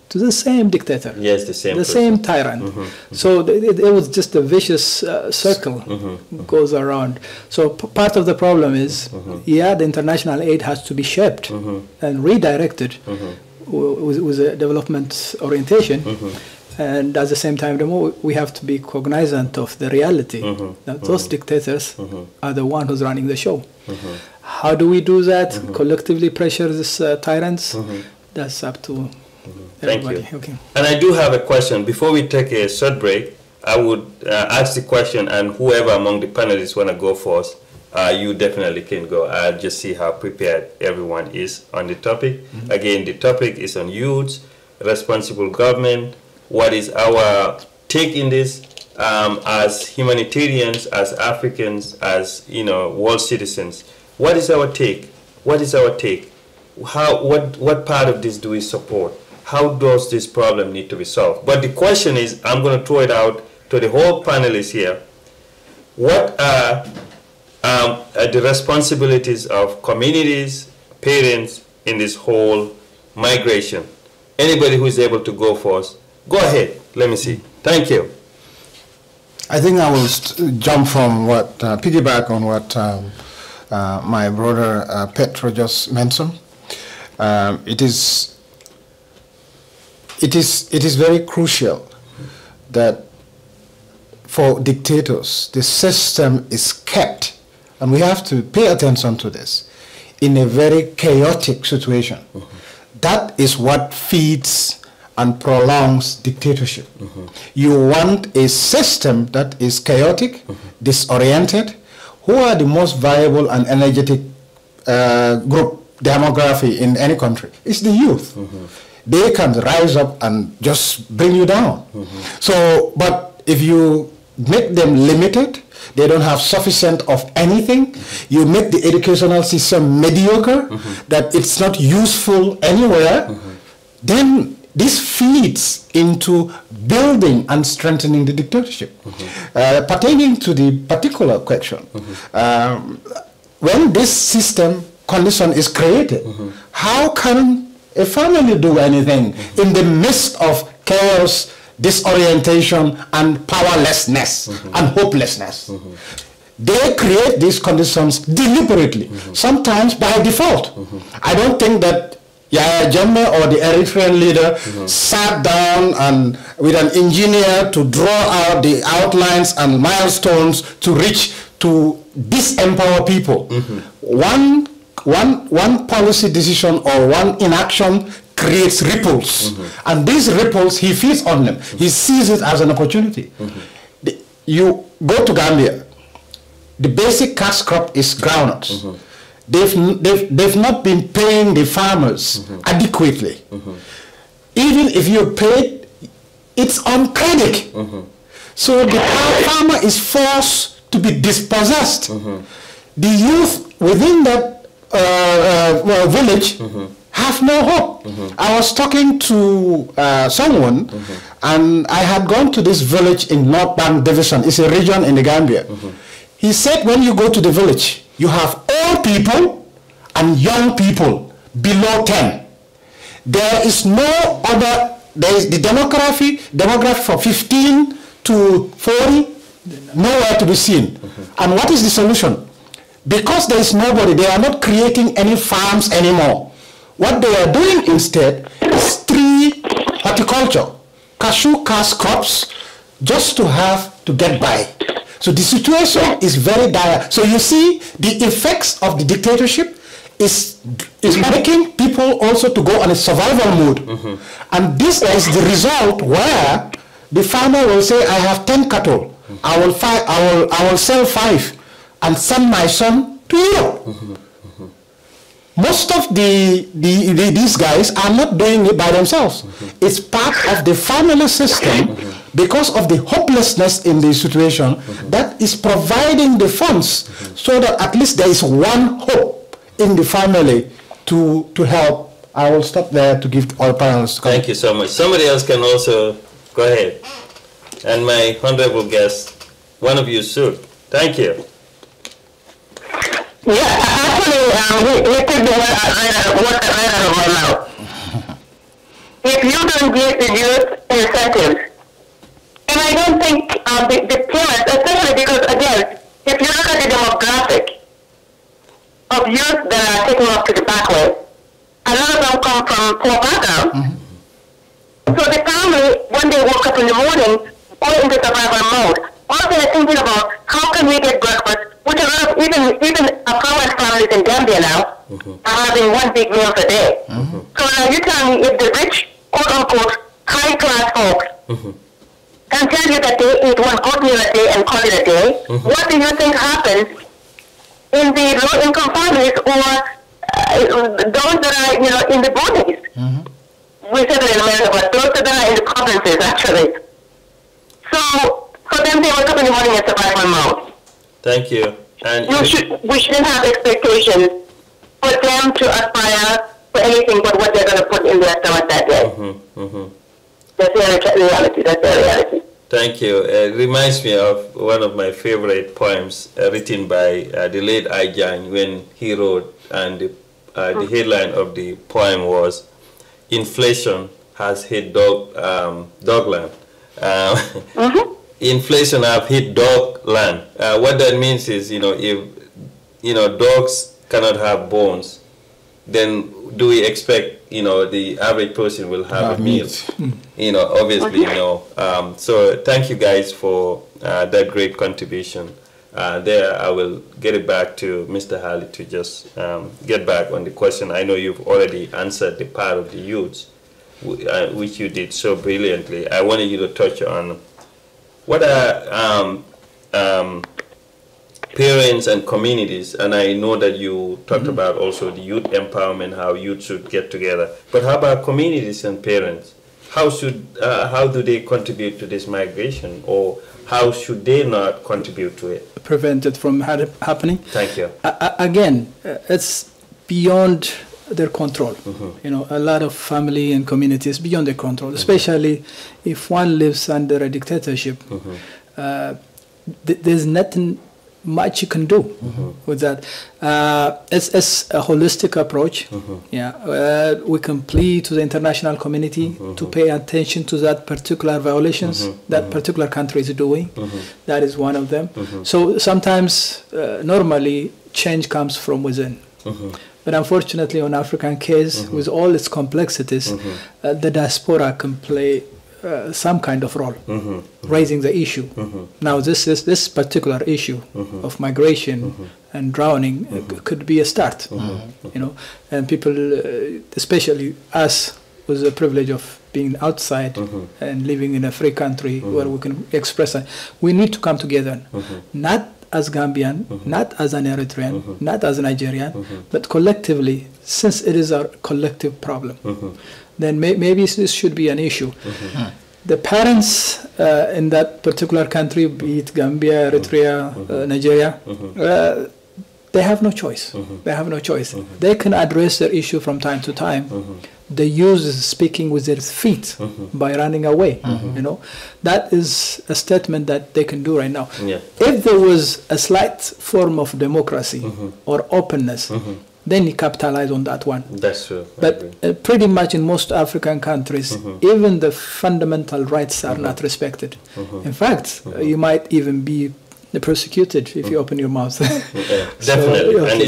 To the same dictator. Yes, the same person. Same tyrant. So it was just a vicious circle goes around. So part of the problem is, the international aid has to be shaped and redirected with a development orientation. And at the same time, we have to be cognizant of the reality that those dictators are the one who's running the show. How do we do that? Collectively pressure these tyrants? That's up to everybody. Thank you. Okay. And I do have a question. Before we take a short break, I would ask the question, and whoever among the panelists want to go first, you definitely can go. I'll just see how prepared everyone is on the topic. Again, the topic is on youths, responsible government. What is our take in this as humanitarians, as Africans, as, you know, world citizens? What is our take? What is our take? What part of this do we support? How does this problem need to be solved? But the question is, I'm going to throw it out to the whole panelists here. What are the responsibilities of communities, parents in this whole migration? Anybody who is able to go first, go ahead. Let me see. Thank you. I think I will jump from what, piggyback on what my brother Petro just mentioned. It is very crucial that for dictators, the system is kept, and we have to pay attention to this, in a very chaotic situation. That is what feeds and prolongs dictatorship. You want a system that is chaotic, disoriented. Who are the most viable and energetic group demography in any country? It's the youth. they can rise up and just bring you down. So, but if you make them limited, they don't have sufficient of anything, you make the educational system mediocre, that it's not useful anywhere, then this feeds into building and strengthening the dictatorship. Pertaining to the particular question, when this system condition is created, how can a family do anything in the midst of chaos, disorientation, and powerlessness and hopelessness? They create these conditions deliberately, sometimes by default. I don't think that Yahya Jammeh or the Eritrean leader sat down and with an engineer to draw out the outlines and milestones to reach to disempower people. One policy decision or one inaction creates ripples, and these ripples, he feeds on them. He sees it as an opportunity. You go to Gambia, the basic cash crop is groundnuts. They've not been paying the farmers adequately. Even if you paid, it's on credit. So the farmer is forced to be dispossessed. The youth within that village have no hope. I was talking to someone, and I had gone to this village in North Bank Division. It's a region in the Gambia. He said when you go to the village, you have old people and young people below 10. There is no other, there is the demography for 15 to 40, nowhere to be seen. And what is the solution? Because there is nobody, they are not creating any farms anymore. What they are doing instead is tree horticulture, cashew cash crops, just to have to get by. So the situation is very dire. So you see the effects of the dictatorship is making people also to go on a survival mode. And this is the result where the farmer will say, I have 10 cattle, I will sell 5 and send my son to Europe. Most of these guys are not doing it by themselves. It's part of the family system, because of the hopelessness in the situation, that is providing the funds so that at least there is one hope in the family to help. I will stop there to give all panelists. Thank you so much. Somebody else can also go ahead. And my honorable guest, one of you should. Thank you. Yeah, actually, we could do what right out of my mouth. If you don't give the youth incentives, and I don't think the parents, especially because, again, if you look at the demographic of youth that are taken off to the back way, a lot of them come from poor backgrounds. So the family, when they woke up in the morning, all into survival mode, all they're thinking about, how can we get breakfast, which a lot of, even affluent families in Gambia now, are having one big meal per day. So now you tell me, if the rich, quote-unquote, high-class folks can tell you that they eat one good meal a day and call it a day, what do you think happens in the low-income families or those that are, in the boonies? We said it in America, but those that are in the provinces, actually. So, for them, they wake up in the morning and survival mode. Thank you. And we shouldn't have expectations for them to aspire for anything but what they're going to put in their stomach that day. That's the reality. That's the reality. Thank you. It reminds me of one of my favorite poems written by the late Ajahn when he wrote, and the headline of the poem was, "Inflation has hit dogland." Inflation have hit dogland. What that means is, if dogs cannot have bones, then do we expect the average person will have a meal? Obviously no. So thank you guys for that great contribution. There I will get it back to Mr. Hali to just get back on the question. I know you've already answered the part of the youths, which you did so brilliantly. I wanted you to touch on what are parents and communities, and I know that you talked about also the youth empowerment, how youth should get together. But how about communities and parents? How do they contribute to this migration, or how should they not contribute to it? Prevent it from happening. Thank you. Again, it's beyond their control. You know, a lot of family and communities beyond their control, especially if one lives under a dictatorship. There's nothing much you can do with that. It's a holistic approach. We can plead to the international community to pay attention to that particular violations that particular country is doing. That is one of them. So sometimes, normally, change comes from within. But unfortunately, on African case, with all its complexities, the diaspora can play some kind of role, raising the issue. Now, this particular issue of migration and drowning could be a start, you know, and people, especially us, with the privilege of being outside and living in a free country where we can express it, we need to come together, not as Gambian, not as an Eritrean, not as a Nigerian, but collectively, since it is our collective problem. Then maybe this should be an issue. The parents in that particular country, be it Gambia, Eritrea, Nigeria, they have no choice. They have no choice. They can address their issue from time to time. The youth is speaking with their feet by running away. You know, that is a statement that they can do right now. If there was a slight form of democracy or openness, then you capitalize on that one. That's true. But pretty much in most African countries, even the fundamental rights are not respected. In fact, you might even be persecuted if you open your mouth. Definitely. So, okay. And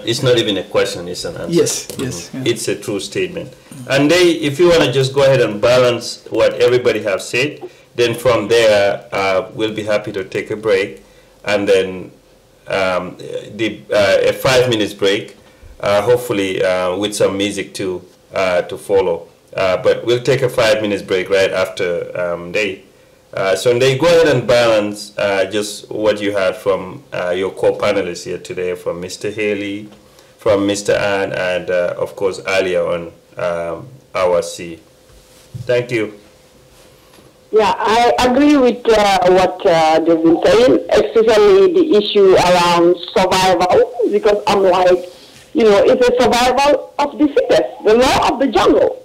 it's not even a question, it's an answer. Yes, yes. It's a true statement. And if you want to just go ahead and balance what everybody have said, then from there, we'll be happy to take a break, and then a 5 minutes break, hopefully with some music to follow. But we'll take a 5 minutes break right after so they go ahead and balance just what you had from your co-panelists here today, from Mr. Haley, from Mr. Ann, and of course earlier on our C. Thank you. Yeah, I agree with what they've been saying, especially the issue around survival, because I'm like, you know, it's a survival of the fittest, the law of the jungle.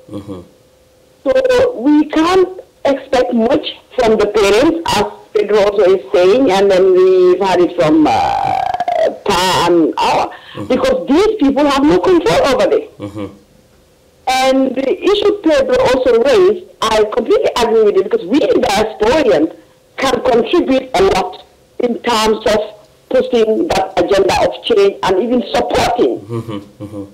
So we can't expect much from the parents, as Pedro also is saying, and then we've had it from Pa and Awa, because these people have no control over this. And the issue Pedro also raised, I completely agree with it, because we diasporians can contribute a lot in terms of pushing that agenda of change and even supporting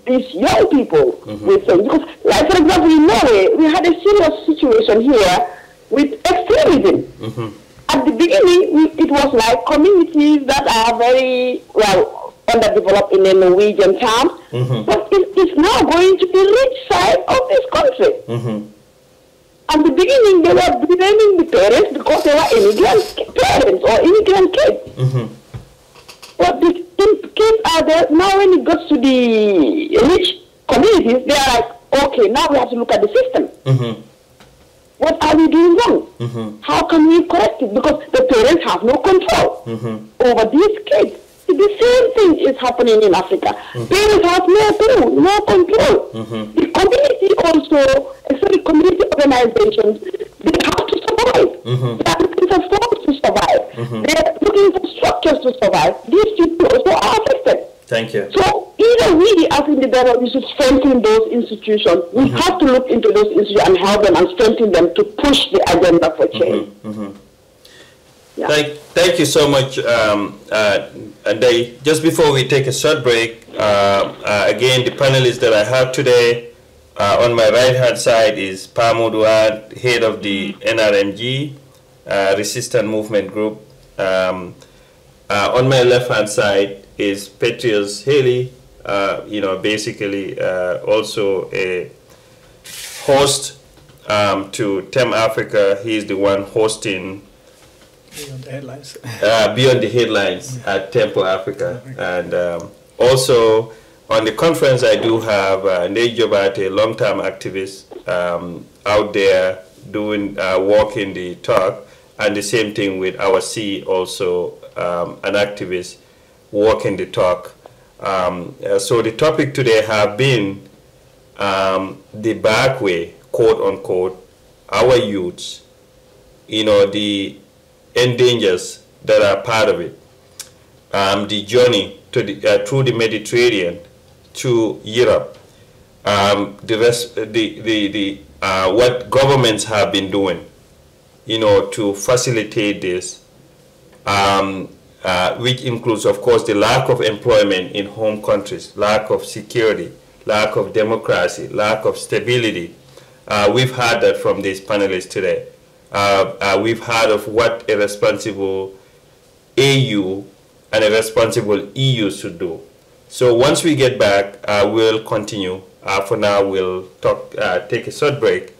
these young people with things. Because, like, for example, in Norway, we had a serious situation here with extremism. At the beginning, it was like communities that are very, well, underdeveloped in the Norwegian terms, but it's now going to the rich side of this country. At the beginning, they were blaming the parents because they were immigrant parents or immigrant kids. But the kids are there. Now when it goes to the rich communities, they are like, okay, now we have to look at the system. What are we doing wrong? How can we correct it? Because the parents have no control over these kids. The same thing is happening in Africa. Parents have no clue, no control. The community also, especially community organizations, they have to survive. They are looking for forms to survive. They are looking for structures to survive. These people also are affected. Thank you. So either we, as individuals, we should strengthen those institutions. We have to look into those institutions and help them and strengthen them to push the agenda for change. Yeah. Thank you so much. And just before we take a short break, again, the panelists that I have today, on my right-hand side is Pa Moduad, head of the NRMG, Resistance Movement Group. On my left-hand side is Petrus Haley, basically also a host to TEM Africa. He's the one hosting Beyond the headlines. Beyond the headlines at Tempo Africa. And also on the conference, I do have Ndeye Jobate, a long-term activist out there doing walking the talk, and the same thing with our C, also an activist walking the talk. So the topic today have been the back way, quote unquote, our youths, the endangers that are part of it, the journey to through the Mediterranean to Europe, what governments have been doing, to facilitate this, which includes, of course, the lack of employment in home countries, lack of security, lack of democracy, lack of stability. We've heard that from these panelists today. We've heard of what a responsible AU and a responsible EU should do. So once we get back, we'll continue. For now, we'll take a short break.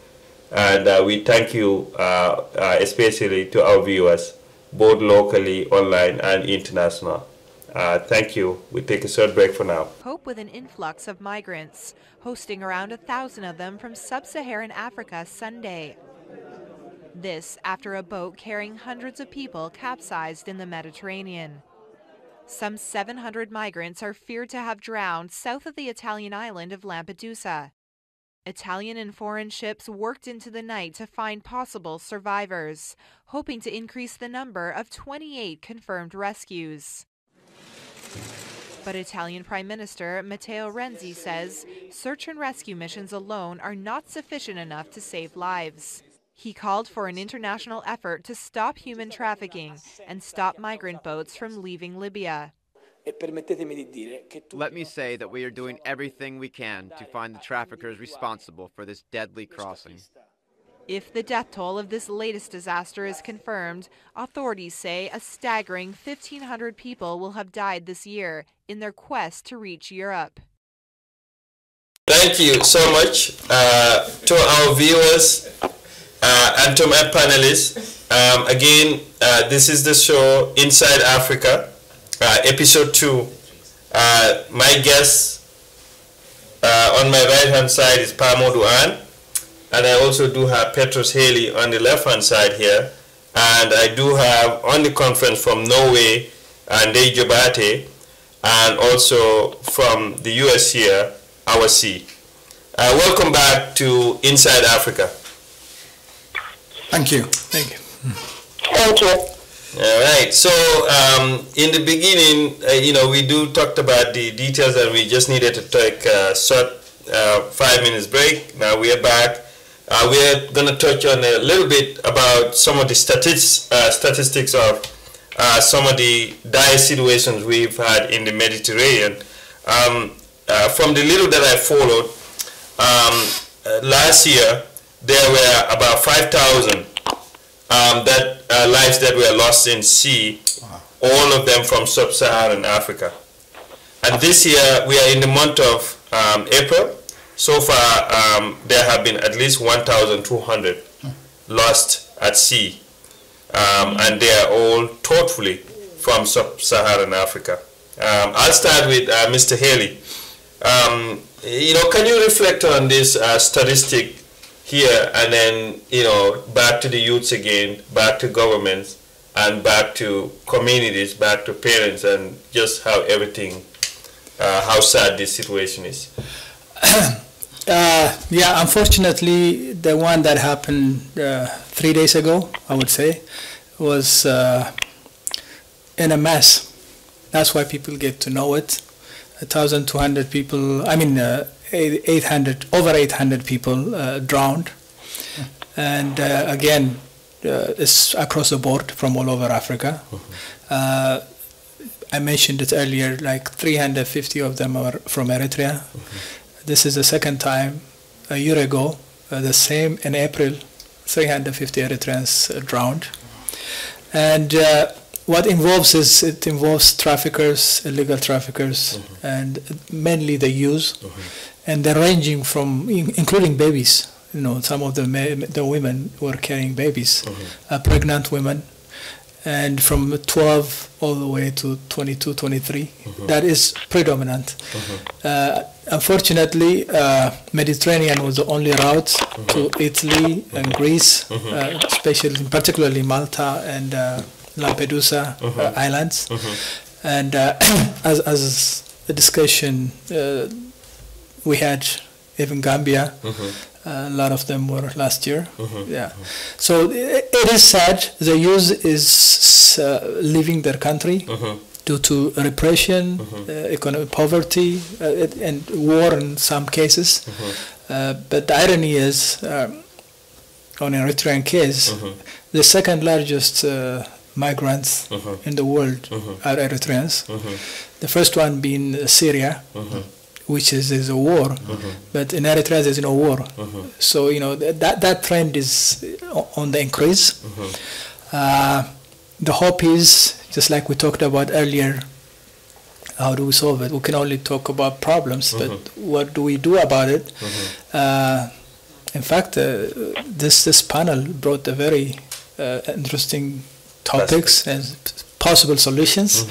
And we thank you, especially to our viewers, both locally, online, and international. Thank you. We take a short break for now. Cope with an influx of migrants, hosting around 1,000 of them from sub-Saharan Africa Sunday. This after a boat carrying hundreds of people capsized in the Mediterranean. Some 700 migrants are feared to have drowned south of the Italian island of Lampedusa. Italian and foreign ships worked into the night to find possible survivors, hoping to increase the number of 28 confirmed rescues. But Italian Prime Minister Matteo Renzi says search and rescue missions alone are not sufficient enough to save lives. He called for an international effort to stop human trafficking and stop migrant boats from leaving Libya. Let me say that we are doing everything we can to find the traffickers responsible for this deadly crossing. If the death toll of this latest disaster is confirmed, authorities say a staggering 1,500 people will have died this year in their quest to reach Europe. Thank you so much to our viewers and to my panelists. Again, this is the show Inside Africa, episode 2. My guest on my right-hand side is Pamodu Ann, and I also do have Petros Haley on the left-hand side here, and I do have on the conference from Norway, Ndeye Jobate, and also from the US here, our C. Welcome back to Inside Africa. Thank you. Thank you. Thank you. All right. So in the beginning, we do talked about the details, and we just needed to take a short 5 minutes break. Now we are back. We're going to touch on a little bit about some of the statistics of some of the dire situations we've had in the Mediterranean. From the little that I followed, last year there were about 5,000 lives that were lost in sea, all of them from sub-Saharan Africa. And this year we are in the month of April. So far there have been at least 1,200 lost at sea, and they are all totally from sub-Saharan Africa. I'll start with Mr. Haley. Can you reflect on this statistic here, and then back to the youths again, back to governments, and back to communities, back to parents, and just how everything, how sad this situation is? Yeah, unfortunately, the one that happened 3 days ago, I would say, was in a mess. That's why people get to know it. 1,200 people, I mean, 800, over 800 people drowned. And again, it's across the board from all over Africa. I mentioned it earlier, like 350 of them are from Eritrea. This is the second time. A year ago, the same in April, 350 Eritreans drowned. And what it involves traffickers, illegal traffickers, and mainly the youth, and they're ranging from, including babies. Some of the women were carrying babies, pregnant women, and from 12 all the way to 22, 23, that is predominant. Unfortunately, Mediterranean was the only route to Italy and Greece, especially, particularly Malta and Lampedusa islands. And as a discussion we had, even Gambia, a lot of them were last year. So it is sad. The youth is leaving their country due to repression, economic poverty, and war in some cases. But the irony is, on an Eritrean case, the second largest migrants in the world are Eritreans. The first one being Syria, which is a war, but in Eritrea there's no war. So that trend is on the increase. The hope is, just like we talked about earlier, how do we solve it? We can only talk about problems, but what do we do about it? In fact, this panel brought a very interesting topics and possible solutions.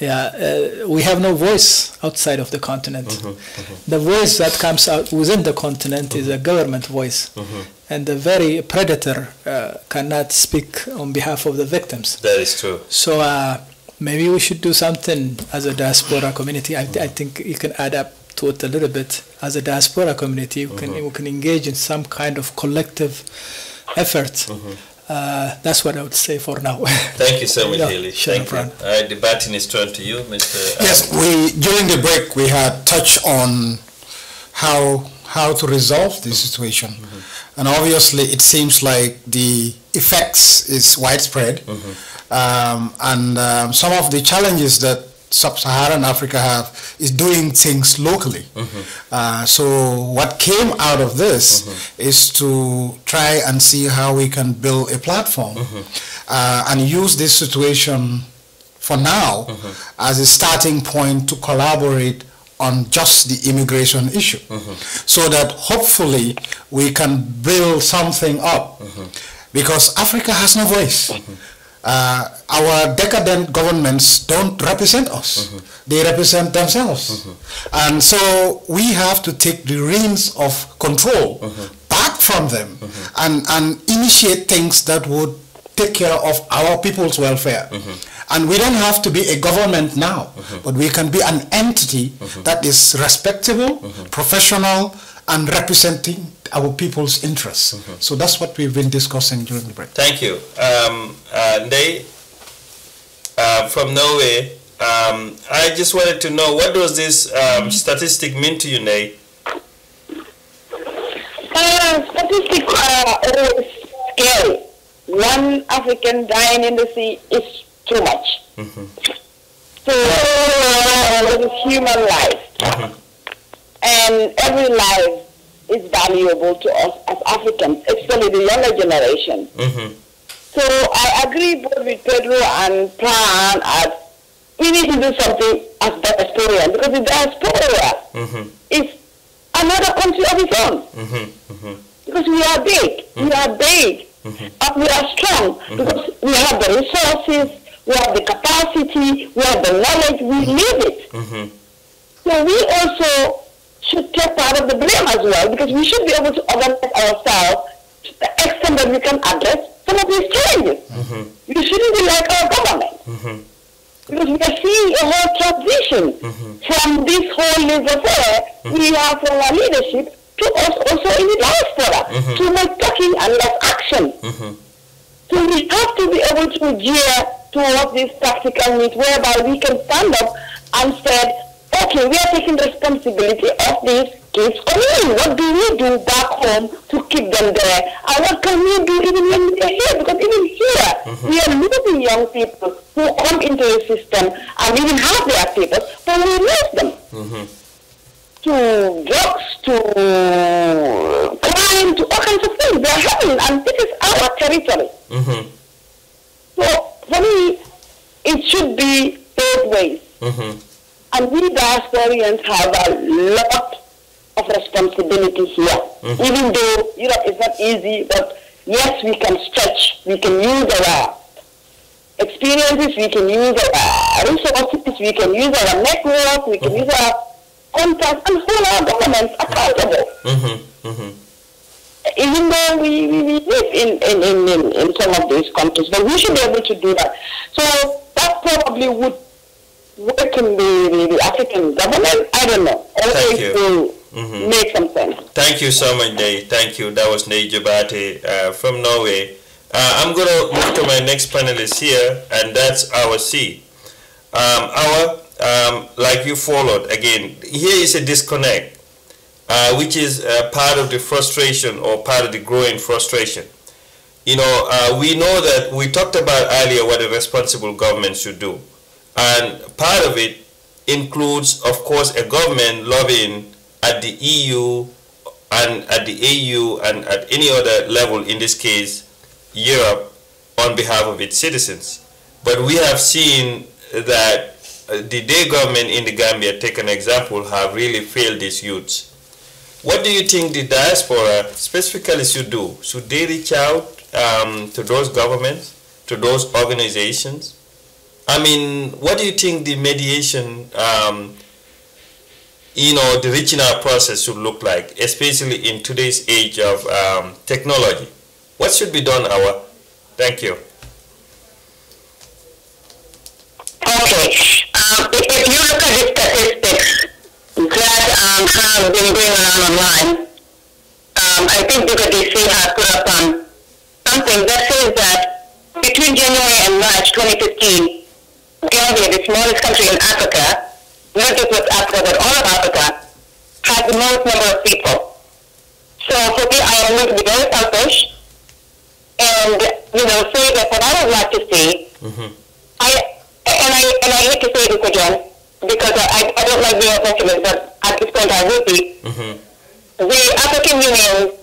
We have no voice outside of the continent. The voice that comes out within the continent is a government voice, and the very predator cannot speak on behalf of the victims. That is true. So maybe we should do something as a diaspora community. I think you can add up to it a little bit. As a diaspora community, we can engage in some kind of collective effort. That's what I would say for now. Thank you so much, Haley. Sure, Thank you. All right, the baton is turned to you, Mr. Yes, during the break we had touched on how to resolve this situation, and obviously it seems like the effects is widespread, and some of the challenges that Sub-Saharan Africa have is doing things locally. So what came out of this is to try and see how we can build a platform and use this situation for now as a starting point to collaborate on just the immigration issue, so that hopefully we can build something up, because Africa has no voice. Our decadent governments don't represent us. They represent themselves. And so we have to take the reins of control back from them and initiate things that would take care of our people's welfare. And we don't have to be a government now, but we can be an entity that is respectable, professional, and representing our people's interests. So that's what we've been discussing during the break. Thank you. Ndeye, from Norway, I just wanted to know, what does this statistic mean to you, Ndeye? Statistic is scary. One African dying in the sea is too much. So it is human life. And every life is valuable to us as Africans, especially the younger generation. So I agree both with Pedro and Plan that we need to do something as diaspora, because the diaspora is another country of its own. Because we are big, and we are strong, because we have the resources, we have the capacity, we have the knowledge, we live it. So we also should take part of the blame as well, because we should be able to organize ourselves to the extent that we can address some of these challenges. We shouldn't be like our government, because we are seeing a whole transition from this whole laissez-faire we have from our leadership to us also in the diaspora, too much talking and less action. So we have to be able to gear towards this practical need, whereby we can stand up and say, okay, we are taking responsibility of these kids coming in. What do we do back home to keep them there? And what can we do even when we are here? Because even here, we are losing young people who come into the system and even have their papers, but we lose them to drugs, to crime, to all kinds of things. They are happening, and this is our territory. So for me, it should be both ways. And we diasporians have a lot of responsibility here. Even though Europe is not easy, but yes, we can stretch. We can use our experience experiences, we can use our resources, we can use our network, we can use our contacts, and hold our governments accountable. Even though we live in some of these countries, but we should be able to do that. So that probably would work in the African government. I don't know. Thank you. Make some sense. Thank you so much, Nay. Thank you. That was Nay Jabate from Norway. I'm going to move to my next panelist here, and that's our C. Like you followed, again, here is a disconnect, which is part of the frustration or part of the growing frustration. You know, we know that we talked about earlier what a responsible government should do. And part of it includes, of course, a government lobbying at the EU and at the AU and at any other level, in this case, Europe, on behalf of its citizens. But we have seen that the day government in the Gambia, take an example, have really failed these youths. What do you think the diaspora specifically should do? Should they reach out to those governments, to those organizations? I mean, what do you think the mediation, the reaching out process should look like, especially in today's age of technology? What should be done, Awa? Thank you. Okay. If you look at the statistics that have been going around online, I think WDC has put up something that says that between January and March 2015, Gambia, the smallest country in Africa, not just West Africa, but all of Africa, has the most number of people. So for me, I am going to be very selfish and, say that what I would like to see, I hate to say this again, because I don't like being a pessimist, but at this point I will be. The African Union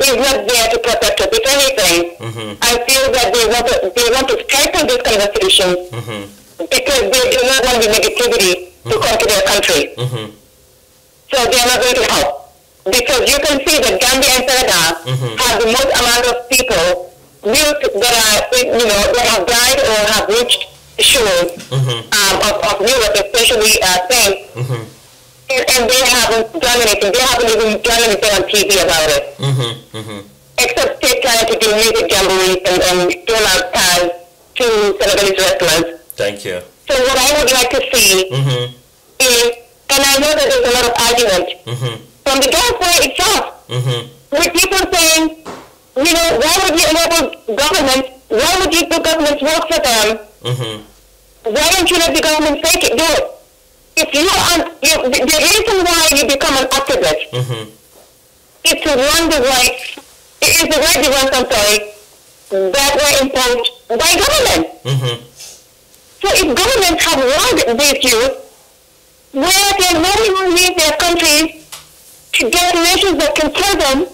is not there to protect us. If anything, I feel that they want to strengthen this conversation because they do not want the negativity to come to their country. So they are not going to help. Because you can see that Gambia and Senegal have the most amount of people that have died or have reached the shores of Europe, especially Spain. And they haven't done anything. They haven't even done anything on TV about it. Except they trying to do music jamborees and dole out ties to Senegalese wrestlers. Thank you. So what I would like to see is, and I know that there's a lot of argument from the diaspora itself, with people saying, why would you enable government? Why would you do government work for them? Why don't you let the government take it, do it? If the reason why you become an activist is to run the rights, is the right to run something that were imposed by government. So if governments have wronged these youth, where they are not even leave their countries to destinations that can kill them,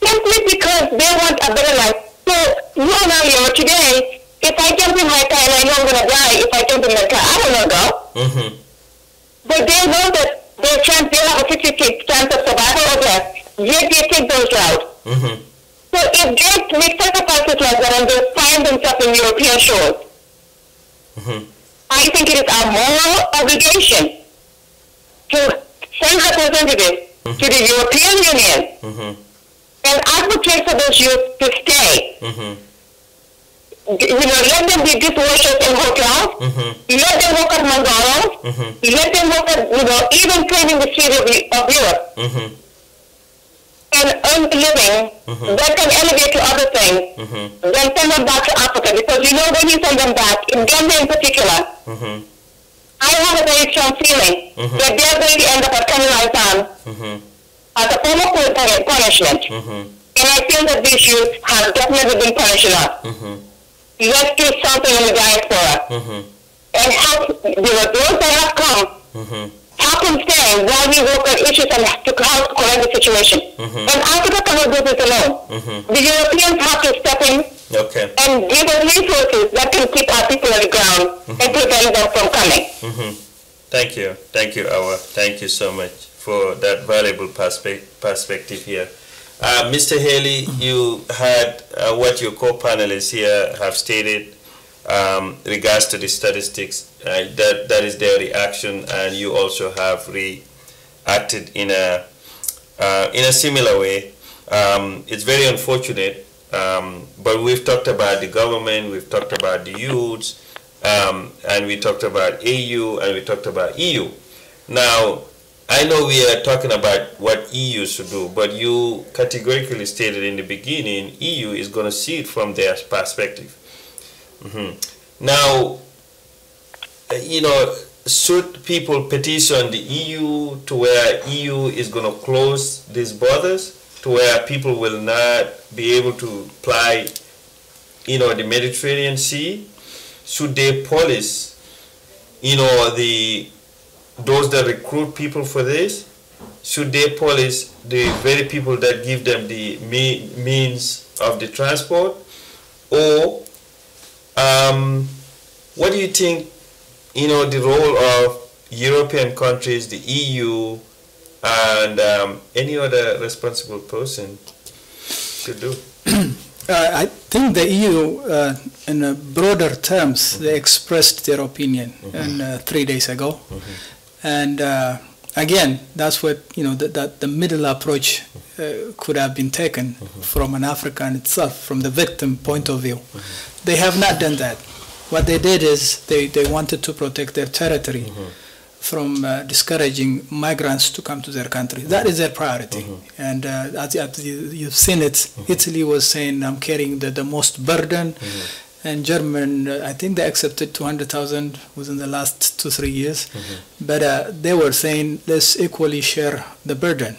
simply because they want a better life. So you and I, today, if I jump in my car and I know I'm going to die, if I jump in my car, I don't know go. But they know that they have a 50% chance of survival or death, yet they take those routes. So if they make sacrifices like that and they find themselves in European shores, I think it is our moral obligation to send representatives to the European Union and advocate for those youth to stay. Let them be dishwashers in hotels. Let them work at McDonald's. Let them work at, even cleaning the streets of Europe. And earn a living that can elevate to other things. Then send them back to Africa. Because when you send them back, in Gambia in particular, I have a very strong feeling that they're going to end up at Kanilai Farm as a form of punishment. And I feel that these youth have definitely been punished enough. Let's do something in the diaspora and help those that have come, help them stay while we work on issues and to help correct the situation. And Africa cannot do this alone. The Europeans have to step in and give us resources that can keep our people on the ground and prevent them from coming. Thank you. Thank you, Awa. Thank you so much for that valuable perspective here. Mr. Haley, you had what your co-panelists here have stated. regards to the statistics. That is their reaction, and you also have reacted in a similar way. It's very unfortunate, but we've talked about the government, we've talked about the youths, and we talked about AU, and we talked about EU. Now, I know we are talking about what EU should do, but you categorically stated in the beginning, EU is going to see it from their perspective. Now, should people petition the EU to where EU is going to close these borders, to where people will not be able to fly, the Mediterranean Sea? Should they police, those that recruit people for this? Should they police the very people that give them the means of the transport? Or what do you think, the role of European countries, the EU, and any other responsible person should do? I think the EU, in broader terms, they expressed their opinion 3 days ago. And again, that's what, that the middle approach could have been taken from an African itself, from the victim point of view. They have not done that. What they did is they wanted to protect their territory from discouraging migrants to come to their country. That is their priority. And as you've seen it, Italy was saying, I'm carrying the most burden. And German, I think they accepted 200,000 within the last 2-3 years. But they were saying, let's equally share the burden.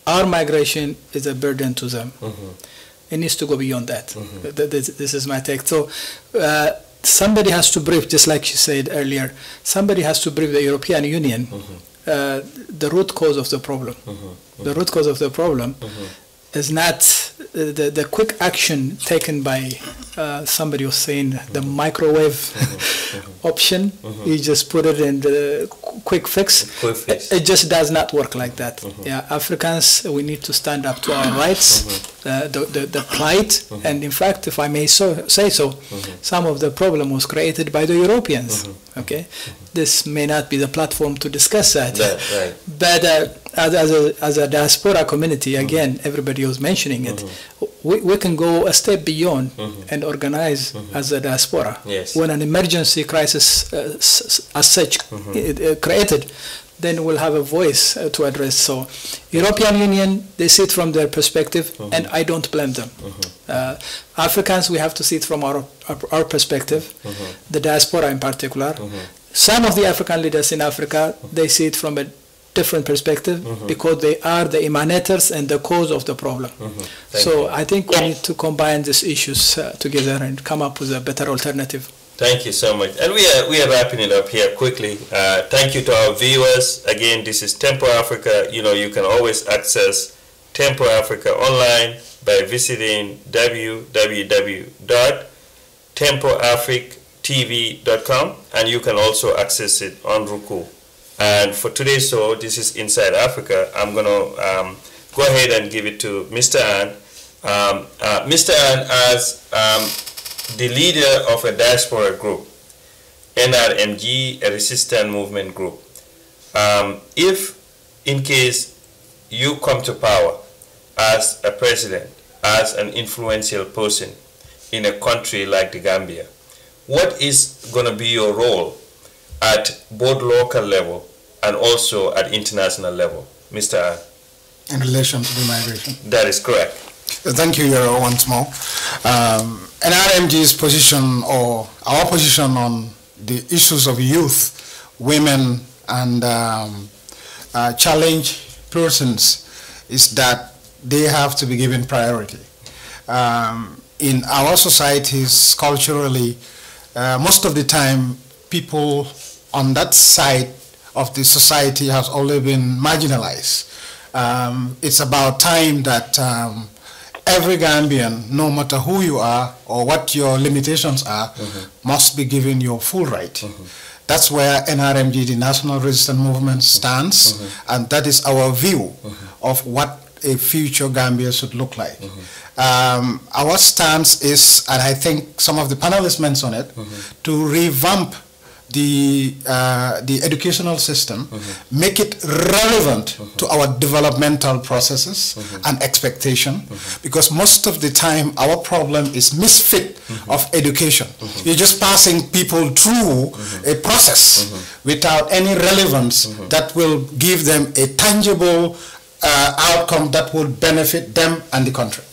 Our migration is a burden to them. It needs to go beyond that. This is my take. So somebody has to brief, just like you said earlier, somebody has to brief the European Union the root cause of the problem. The root cause of the problem is not the quick action taken by somebody was saying the microwave option. You just put it in the quick fix. It just does not work like that. Yeah, Africans, we need to stand up to our rights, the plight, and in fact, if I may say so, some of the problem was created by the Europeans. Okay, this may not be the platform to discuss that. Right. But as a diaspora community, again, everybody was mentioning it, we can go a step beyond and organize as a diaspora. Yes. When an emergency crisis as such created, then we'll have a voice to address. So European Union, they see it from their perspective, and I don't blame them. Africans, we have to see it from our perspective, the diaspora in particular. Some of the African leaders in Africa, they see it from a different perspective because they are the emanators and the cause of the problem. So I think we need to combine these issues together and come up with a better alternative. Thank you so much. And we are wrapping it up here quickly. Thank you to our viewers. Again, this is Tempo Africa. You can always access Tempo Africa online by visiting www.tempoafrictv.com, and you can also access it on Roku. And for today's show, this is Inside Africa. I'm going to go ahead and give it to Mr. Ann. Mr. Ann, as the leader of a diaspora group, NRMG, a resistance movement group, if in case you come to power as a president, as an influential person in a country like the Gambia, what is going to be your role at both local level and also at international level, Mr. Ann? In relation to the migration? That is correct. Thank you, Yoro, once more. NRMG's position, or our position on the issues of youth, women, and challenged persons is that they have to be given priority. In our societies, culturally, most of the time, people on that side of the society has always been marginalized. It's about time that every Gambian, no matter who you are or what your limitations are, must be given your full right. That's where NRMG, the National Resistance Movement, stands, and that is our view of what a future Gambia should look like. Our stance is, and I think some of the panelists mentioned it, to revamp the educational system, make it relevant to our developmental processes and expectation, because most of the time our problem is misfit of education. You're just passing people through a process without any relevance that will give them a tangible outcome that will benefit them and the country.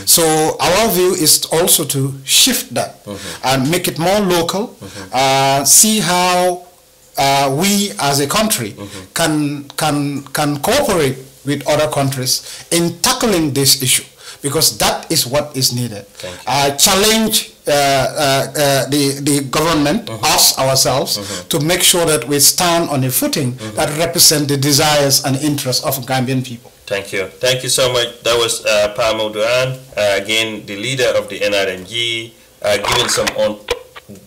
So our view is also to shift that and make it more local, see how we as a country can cooperate with other countries in tackling this issue, because that is what is needed. Challenge the government, us ourselves, to make sure that we stand on a footing that represents the desires and interests of Gambian people. Thank you. Thank you so much. That was Pamo Duran, again, the leader of the NRNG,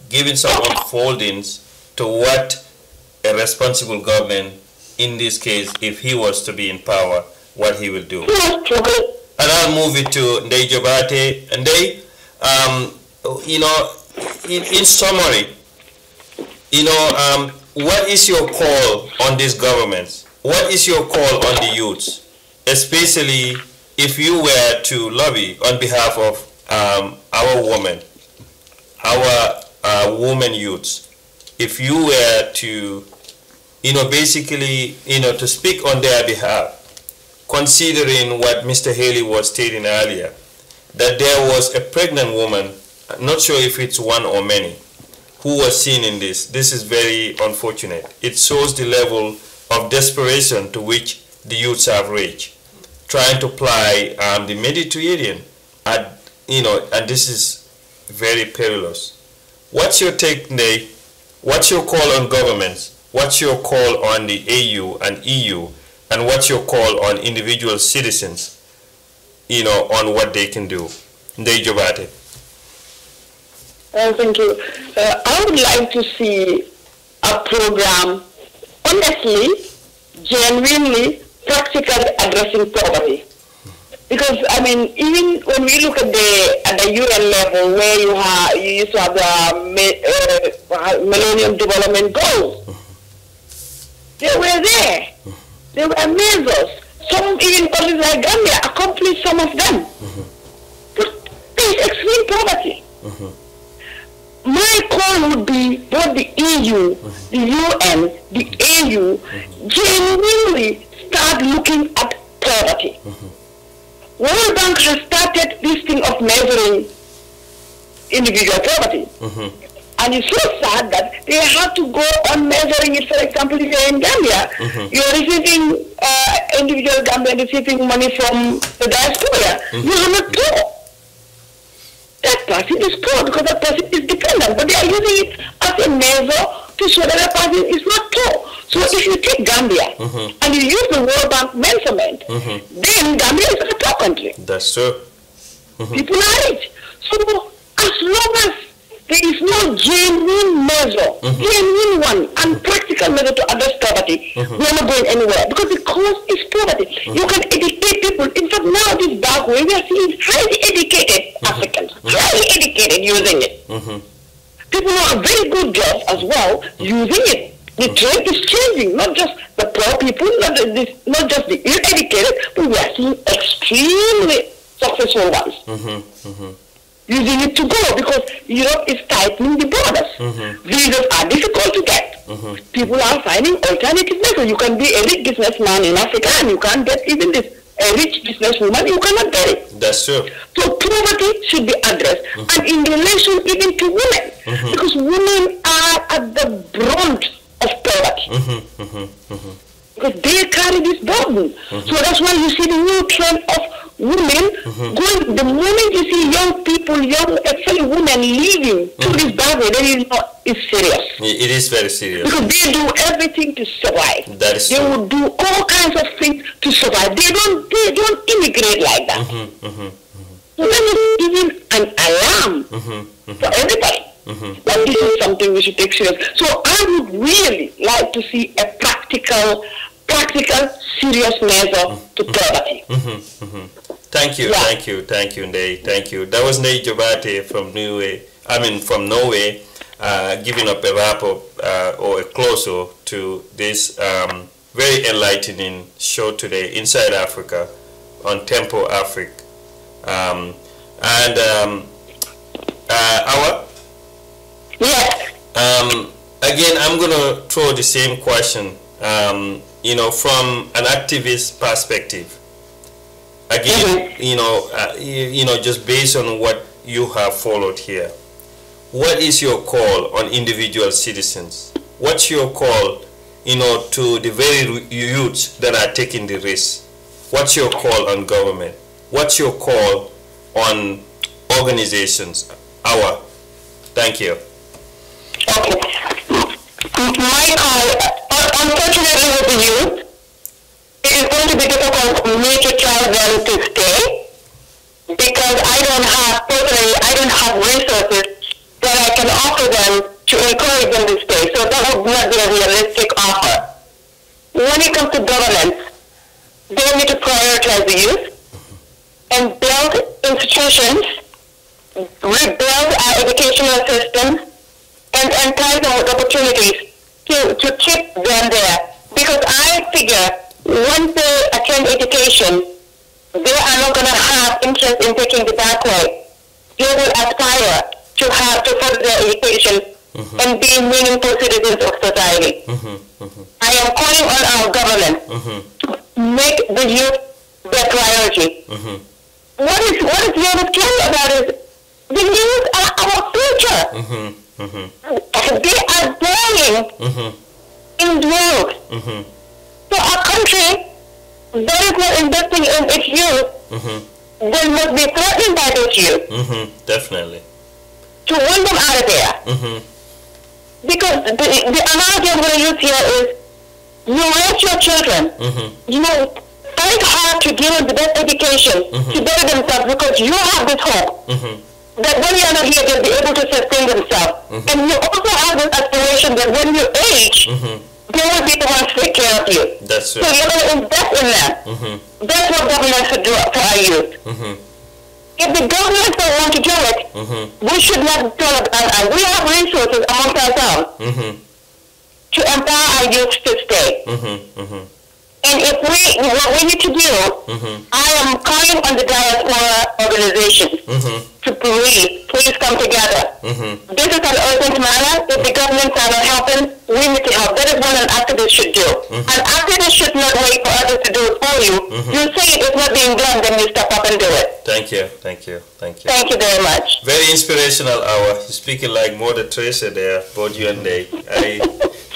giving some unfoldings to what a responsible government, in this case, if he was to be in power, what he will do. And I'll move it to Ndeye Jobate. Ndeye, you know, in summary, you know, what is your call on these governments? What is your call on the youths? Especially if you were to lobby on behalf of our women, our women youths, if you were to, you know, basically, you know, to speak on their behalf, considering what Mr. Haley was stating earlier, that there was a pregnant woman, not sure if it's one or many, who was seen in this. This is very unfortunate. It shows the level of desperation to which the youths have reached, trying to ply the Mediterranean, you know, and this is very perilous. What's your take, Ndeye? What's your call on governments? What's your call on the AU and EU? And what's your call on individual citizens, you know, on what they can do? Ndeye Jobate. Thank you. I would like to see a program, honestly, genuinely, practically addressing poverty. Because, I mean, even when we look at the UN level, where you used to have the Millennium Development Goals, they were there. They were measures. Some, even countries like Gambia, accomplished some of them. But there is extreme poverty. My call would be both the EU, the UN, the AU, genuinely start looking at poverty. World Bank has started this thing of measuring individual poverty. And it's so sad that they have to go on measuring it. For example, if you're in Gambia, you're receiving, individual Gambian receiving money from the diaspora. You are not poor. That person is poor because that person is dependent. But they are using it as a measure to show that that person is not poor. So if you take Gambia and you use the World Bank measurement, then Gambia is a poor country. That's true. People are rich. So as long as there is no genuine measure, genuine one, and practical measure to address poverty, we are not going anywhere, because the cause is poverty. You can educate people. In fact, now this dark way, we are seeing highly educated Africans, highly educated using it. People who have very good jobs as well using it. The trend is changing, not just the poor people, not just the uneducated, but we are seeing extremely successful ones. Using it to go, because Europe is tightening the borders. Visas are difficult to get. People are finding alternative methods. You can be a rich businessman in Africa and you can't get even this. A rich businesswoman, you cannot get it. That's true. So poverty should be addressed, and in relation even to women, because women are at the brunt of poverty. Because they carry this burden. So that's why you see the new trend of women going. The moment you see young people, actually women leaving through this barrier, then you know it's serious. It is very serious. Because they do everything to survive. That is they true. would do all kinds of things to survive. They don't immigrate like that. So that is even an alarm for everybody. But this is something we should take serious. So I would really like to see a practical practical, serious measure to poverty. Thank you, Yeah. thank you, Ndeye, thank you. That was Ndeye Jobate from Norway, giving up a wrap-up or a close-up to this very enlightening show today, Inside Africa, on Tempo Africa. Awa? Yes. Again, I'm going to throw the same question, from an activist perspective. Again, just based on what you have followed here, what is your call on individual citizens? What's your call, to the very youths that are taking the risk? What's your call on government? What's your call on organizations? Thank you. Okay. My call, unfortunately with the youth, it is going to be difficult for me to tell them to stay because I don't have resources that I can offer them to encourage them to stay. So that would not be a realistic offer. When it comes to governance, they need to prioritize the youth and build institutions, rebuild our educational system, and entice them with opportunities to keep them there. Because I figure once they attend education, they are not going to have interest in taking the back way. They will aspire to further their education and be meaningful citizens of society. I am calling on our government to make the youth their priority. What is really scary about is the youth are our future. They are dying in droves. So a country that is not investing in its youth, they must be threatened by those youth. Definitely. To win them out of there. Because the analogy I'm going to use here is, you raise your children, fight hard to give them the best education, to better themselves, because you have this hope that when you are not here, they'll be able to sustain themselves. And you also have this aspiration that when you age, they will be the ones to take care of you. That's right. So you're going to invest in them. That's what government should do for our youth. If the government don't want to do it, we should not tell it. And we have resources amongst ourselves to empower our youth to stay. And what we need to do, I am calling on the diaspora organizations to please come together. This is an urgent matter. If the governments are not helping, we need to help. That is what an activist should do. An activist should not wait for others to do it for you. You say it is not being done, then you step up and do it. Thank you. Thank you very much. Very inspirational hour. Speaking like Mother Teresa there, both you and they. I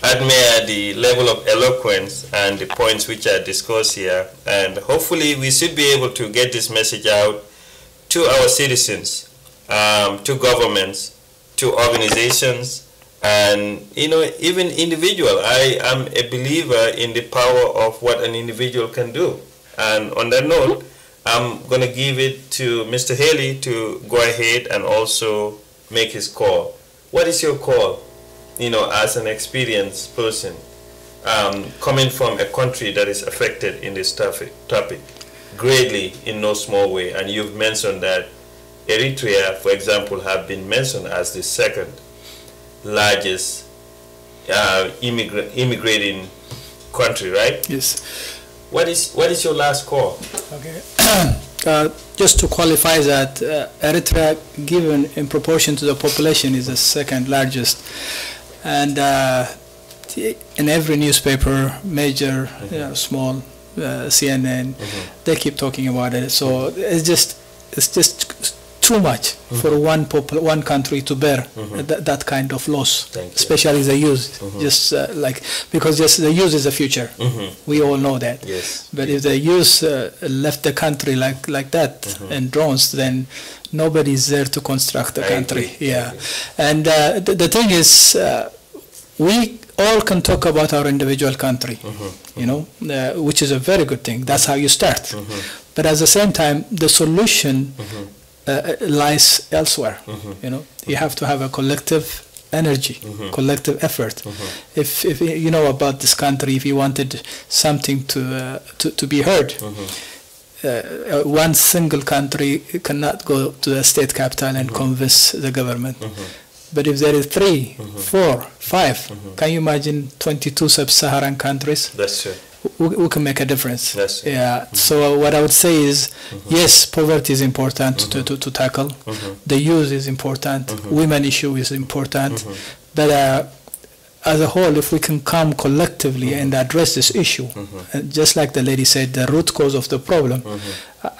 admire the level of eloquence and the points which are discussed here, and hopefully we should be able to get this message out to our citizens, to governments, to organizations, and even individual. I am a believer in the power of what an individual can do. And on that note, I'm going to give it to Mr. Haley to go ahead and also make his call. What is your call, as an experienced person, coming from a country that is affected in this topic greatly in no small way? And you've mentioned that Eritrea, for example, have been mentioned as the second largest immigrating country, right? Yes. What is your last call? Okay. Just to qualify that, Eritrea, given in proportion to the population, is the second largest. And in every newspaper, major, small, CNN, they keep talking about it. So it's just too much for one country to bear that kind of loss, especially the youth. Because the youth is the future. We all know that. Yes. But if the youth left the country like that in drones, then nobody is there to construct the country. Yeah. And the thing is, we all can talk about our individual country, which is a very good thing. That's how you start. But at the same time, the solution lies elsewhere. You have to have a collective energy, collective effort. If you know about this country, if you wanted something to be heard, one single country cannot go to the state capital and convince the government. But if there is 3, 4, 5, can you imagine 22 sub-Saharan countries? That's true. We can make a difference. That's true. Yeah. So what I would say is, yes, poverty is important to tackle. The youth is important. Women issue is important. But as a whole, if we can come collectively and address this issue, just like the lady said, the root cause of the problem,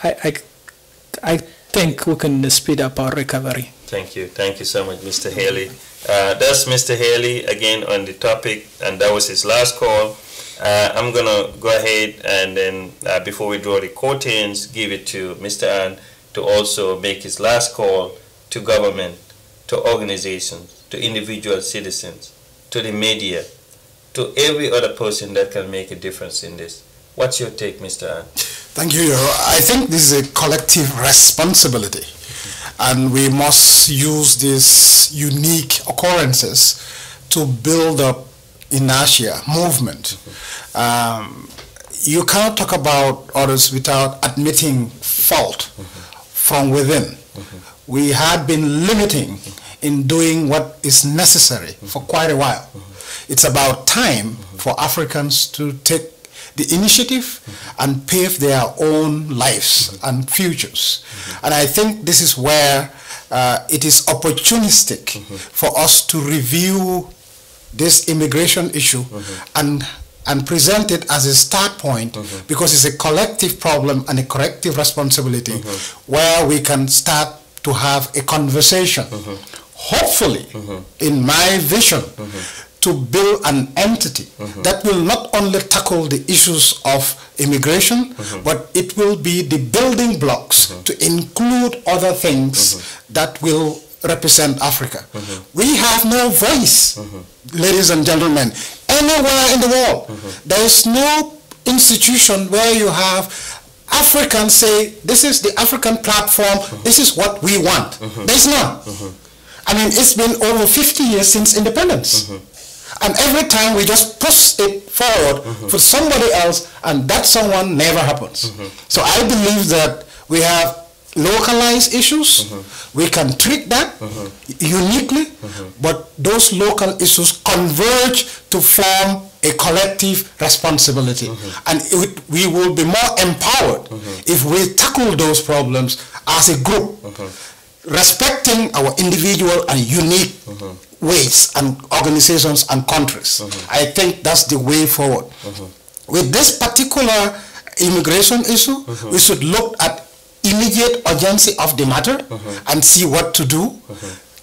I think we can speed up our recovery. Thank you. Thank you so much, Mr. Haley. That's Mr. Haley again on the topic, and that was his last call. I'm going to go ahead and then, before we draw the curtains, give it to Mr. An to also make his last call to government, to organizations, to individual citizens, to the media, to every other person that can make a difference in this. What's your take, Mr. An? Thank you. I think this is a collective responsibility, and we must use these unique occurrences to build up inertia, movement. You cannot talk about others without admitting fault from within. We had been limiting in doing what is necessary for quite a while. It's about time for Africans to take the initiative and pave their own lives and futures. And I think this is where it is opportunistic for us to review this immigration issue and present it as a start point, because it's a collective problem and a collective responsibility where we can start to have a conversation, hopefully, in my vision, to build an entity that will not only tackle the issues of immigration, but it will be the building blocks to include other things that will represent Africa. We have no voice, ladies and gentlemen, anywhere in the world. There is no institution where you have Africans say, this is the African platform, this is what we want. There's none. I mean, it's been over 50 years since independence. And every time we just push it forward for somebody else, and that someone never happens. So I believe that we have localized issues. We can treat that uniquely, but those local issues converge to form a collective responsibility. And we will be more empowered if we tackle those problems as a group, respecting our individual and unique ways and organizations and countries. I think that's the way forward. With this particular immigration issue, we should look at immediate urgency of the matter and see what to do,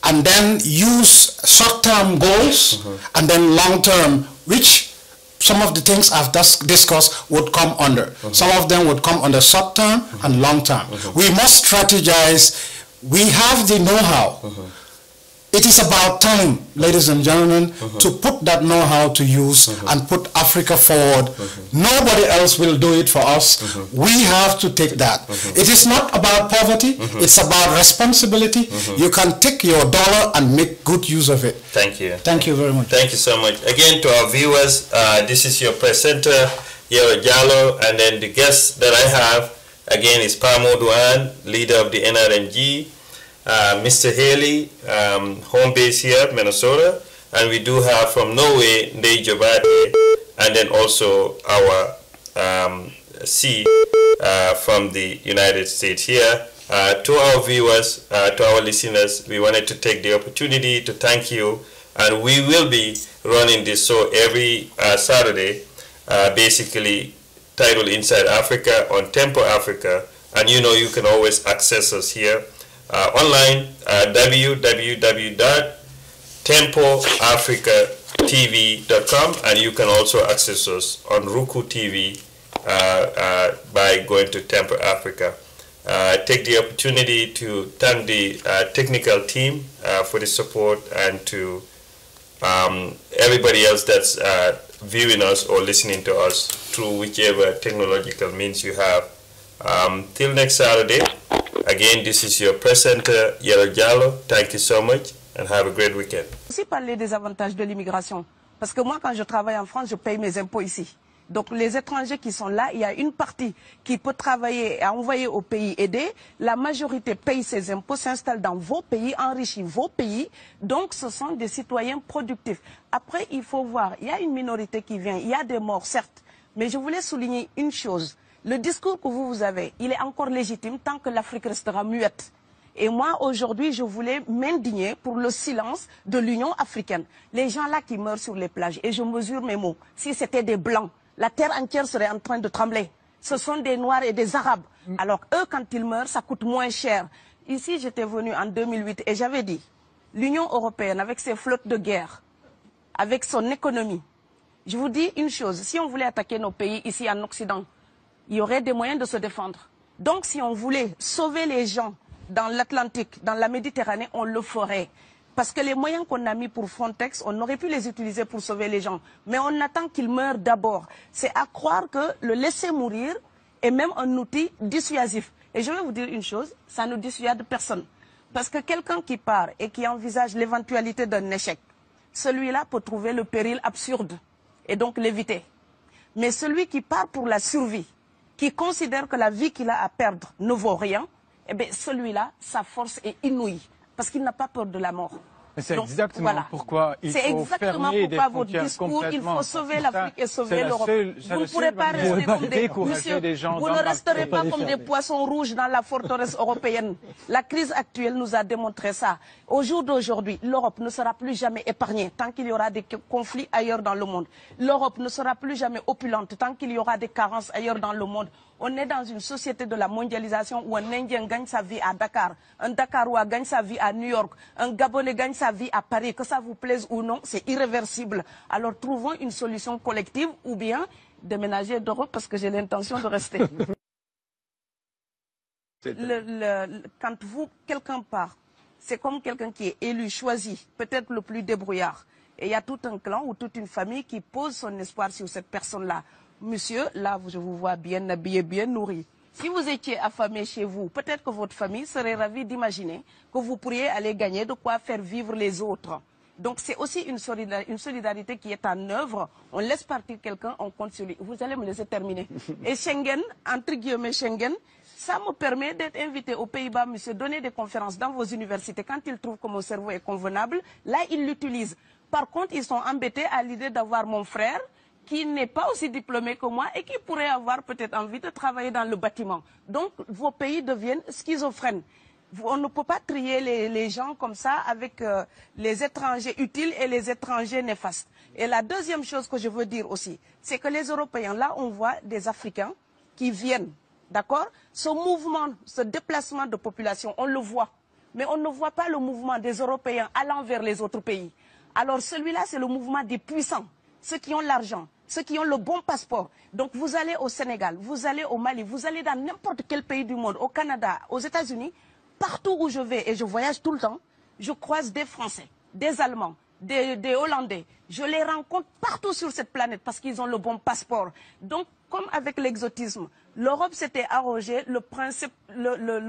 and then use short-term goals and then long-term, which some of the things I've discussed would come under. Some of them would come under short-term and long-term. We must strategize. We have the know-how. It is about time, ladies and gentlemen, to put that know-how to use and put Africa forward. Nobody else will do it for us. We have to take that. It is not about poverty. It's about responsibility. You can take your dollar and make good use of it. Thank you. Thank you very much. Thank you so much. Again, to our viewers, this is your presenter, Yero Jallow, and then the guest that I have, again, is Pamo Duan, leader of the NRNG. Mr. Haley, home base here, Minnesota, and we do have from Norway, Ndei Jobate, and then also our C from the United States here. To our viewers, to our listeners, we wanted to take the opportunity to thank you, and we will be running this show every Saturday, basically titled Inside Africa on Tempo Africa, and you know you can always access us here. Online, www.tempoafricatv.com, and you can also access us on Roku TV by going to Tempo Africa. Take the opportunity to thank the technical team for the support, and to everybody else that's viewing us or listening to us through whichever technological means you have. Till next Saturday. Again, this is your presenter, Yero Jallow. Thank you so much. and have a great weekend. Aussi parler des avantages de l'immigration. Parce que moi, quand je travaille en France, je paye mes impôts ici. Donc les étrangers qui sont là, il y a une partie qui peut travailler et envoyer au pays aidé. La majorité paye ses impôts, s'installe dans vos pays, enrichit vos pays. Donc ce sont des citoyens productifs. Après, il faut voir, il y a une minorité qui vient, il y a des morts, certes. Mais je voulais souligner une chose. Le discours que vous avez, il est encore légitime tant que l'Afrique restera muette. Et moi, aujourd'hui, je voulais m'indigner pour le silence de l'Union africaine. Les gens là qui meurent sur les plages, et je mesure mes mots, si c'était des Blancs, la terre entière serait en train de trembler. Ce sont des Noirs et des Arabes. Alors eux, quand ils meurent, ça coûte moins cher. Ici, j'étais venu en 2008 et j'avais dit, l'Union européenne, avec ses flottes de guerre, avec son économie, je vous dis une chose, si on voulait attaquer nos pays ici en Occident, il y aurait des moyens de se défendre. Donc si on voulait sauver les gens dans l'Atlantique, dans la Méditerranée, on le ferait. Parce que les moyens qu'on a mis pour Frontex, on aurait pu les utiliser pour sauver les gens. Mais on attend qu'ils meurent d'abord. C'est à croire que le laisser mourir est même un outil dissuasif. Et je vais vous dire une chose, ça ne dissuade personne. Parce que quelqu'un qui part et qui envisage l'éventualité d'un échec, celui-là peut trouver le péril absurde et donc l'éviter. Mais celui qui part pour la survie, qui considère que la vie qu'il a à perdre ne vaut rien, eh bien celui-là, sa force est inouïe. Parce qu'il n'a pas peur de la mort. C'est exactement pourquoi il faut fermer des frontières complètement. Il faut sauver l'Afrique et sauver l'Europe. Vous ne pourrez pas rester comme vous ne resterez pas comme des poissons rouges dans la forteresse européenne. La crise actuelle nous a démontré ça. Au jour d'aujourd'hui, l'Europe ne sera plus jamais épargnée tant qu'il y aura des conflits ailleurs dans le monde. L'Europe ne sera plus jamais opulente tant qu'il y aura des carences ailleurs dans le monde. On est dans une société de la mondialisation où un Indien gagne sa vie à Dakar, un Dakarois gagne sa vie à New York, un Gabonais gagne sa vie à Paris. Que ça vous plaise ou non, c'est irréversible. Alors trouvons une solution collective ou bien déménager d'Europe parce que j'ai l'intention de rester. Quand quelqu'un part, c'est comme quelqu'un qui est élu, choisi, peut-être le plus débrouillard. Et il y a tout un clan ou toute une famille qui pose son espoir sur cette personne-là. Monsieur, là, je vous vois bien habillé, bien nourri. Si vous étiez affamé chez vous, peut-être que votre famille serait ravie d'imaginer que vous pourriez aller gagner de quoi faire vivre les autres. Donc c'est aussi une solidarité qui est en œuvre. On laisse partir quelqu'un, on compte sur lui. Vous allez me laisser terminer. Et Schengen, entre guillemets Schengen, ça me permet d'être invité aux Pays-Bas, monsieur, donner des conférences dans vos universités. Quand ils trouvent que mon cerveau est convenable, là, ils l'utilisent. Par contre, ils sont embêtés à l'idée d'avoir mon frère, qui n'est pas aussi diplômé que moi et qui pourrait avoir peut-être envie de travailler dans le bâtiment. Donc, vos pays deviennent schizophrènes. On ne peut pas trier les gens comme ça avec les étrangers utiles et les étrangers néfastes. Et la deuxième chose que je veux dire aussi, c'est que les Européens, là, on voit des Africains qui viennent, d'accord? Ce mouvement, ce déplacement de population, on le voit. Mais on ne voit pas le mouvement des Européens allant vers les autres pays. Alors celui-là, c'est le mouvement des puissants, ceux qui ont l'argent, ceux qui ont le bon passeport. Donc vous allez au Sénégal, vous allez au Mali, vous allez dans n'importe quel pays du monde, au Canada, aux États-Unis, partout où je vais, et je voyage tout le temps, je croise des Français, des Allemands, des Hollandais. Je les rencontre partout sur cette planète parce qu'ils ont le bon passeport. Donc, comme avec l'exotisme, l'Europe s'était arrogé le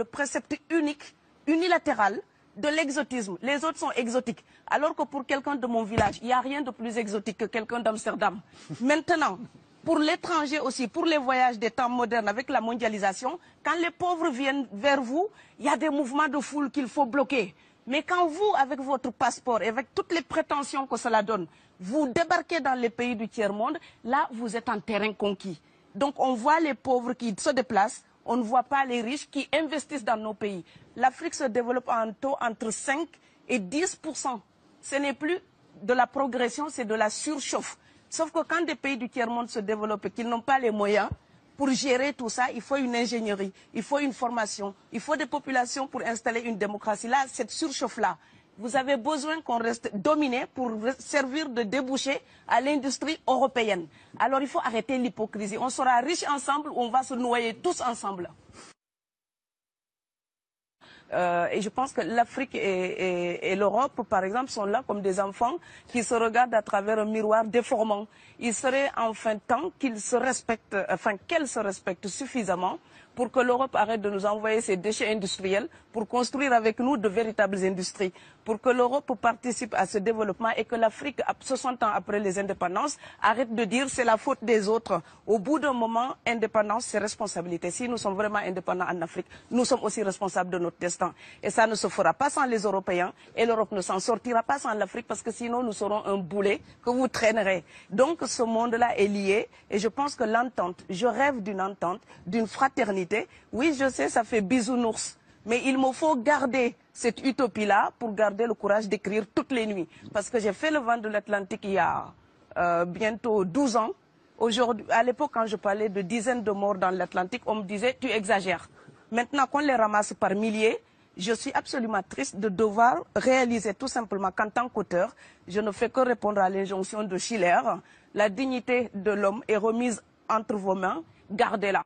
précepte unique, unilatéral, de l'exotisme. Les autres sont exotiques. Alors que pour quelqu'un de mon village, il n'y a rien de plus exotique que quelqu'un d'Amsterdam. Maintenant, pour l'étranger aussi, pour les voyages des temps modernes avec la mondialisation, quand les pauvres viennent vers vous, il y a des mouvements de foule qu'il faut bloquer. Mais quand vous, avec votre passeport et avec toutes les prétentions que cela donne, vous débarquez dans les pays du tiers-monde, là, vous êtes en terrain conquis. Donc, on voit les pauvres qui se déplacent, on ne voit pas les riches qui investissent dans nos pays. L'Afrique se développe en taux entre 5 et 10%. Ce n'est plus de la progression, c'est de la surchauffe. Sauf que quand des pays du tiers-monde se développent et qu'ils n'ont pas les moyens, pour gérer tout ça, il faut une ingénierie, il faut une formation, il faut des populations pour installer une démocratie. Là, cette surchauffe-là, vous avez besoin qu'on reste dominé pour servir de débouché à l'industrie européenne. Alors il faut arrêter l'hypocrisie. On sera riches ensemble ou on va se noyer tous ensemble. Et je pense que l'Afrique et l'Europe, par exemple, sont là comme des enfants qui se regardent à travers un miroir déformant. Il serait enfin temps qu'ils se respectent, enfin qu'elles se respectent suffisamment pour que l'Europe arrête de nous envoyer ses déchets industriels pour construire avec nous de véritables industries, pour que l'Europe participe à ce développement et que l'Afrique, 60 ans après les indépendances, arrête de dire c'est la faute des autres. Au bout d'un moment, indépendance, c'est responsabilité. Si nous sommes vraiment indépendants en Afrique, nous sommes aussi responsables de notre destin. Et ça ne se fera pas sans les Européens et l'Europe ne s'en sortira pas sans l'Afrique parce que sinon nous serons un boulet que vous traînerez. Donc ce monde-là est lié et je pense que l'entente, je rêve d'une entente, d'une fraternité. Oui, je sais, ça fait bisounours. Mais il me faut garder cette utopie-là pour garder le courage d'écrire toutes les nuits. Parce que j'ai fait le vent de l'Atlantique il y a bientôt 12 ans. Aujourd'hui, à l'époque, quand je parlais de dizaines de morts dans l'Atlantique, on me disait « tu exagères ». Maintenant qu'on les ramasse par milliers, je suis absolument triste de devoir réaliser tout simplement qu'en tant qu'auteur, je ne fais que répondre à l'injonction de Schiller. La dignité de l'homme est remise entre vos mains, gardez-la.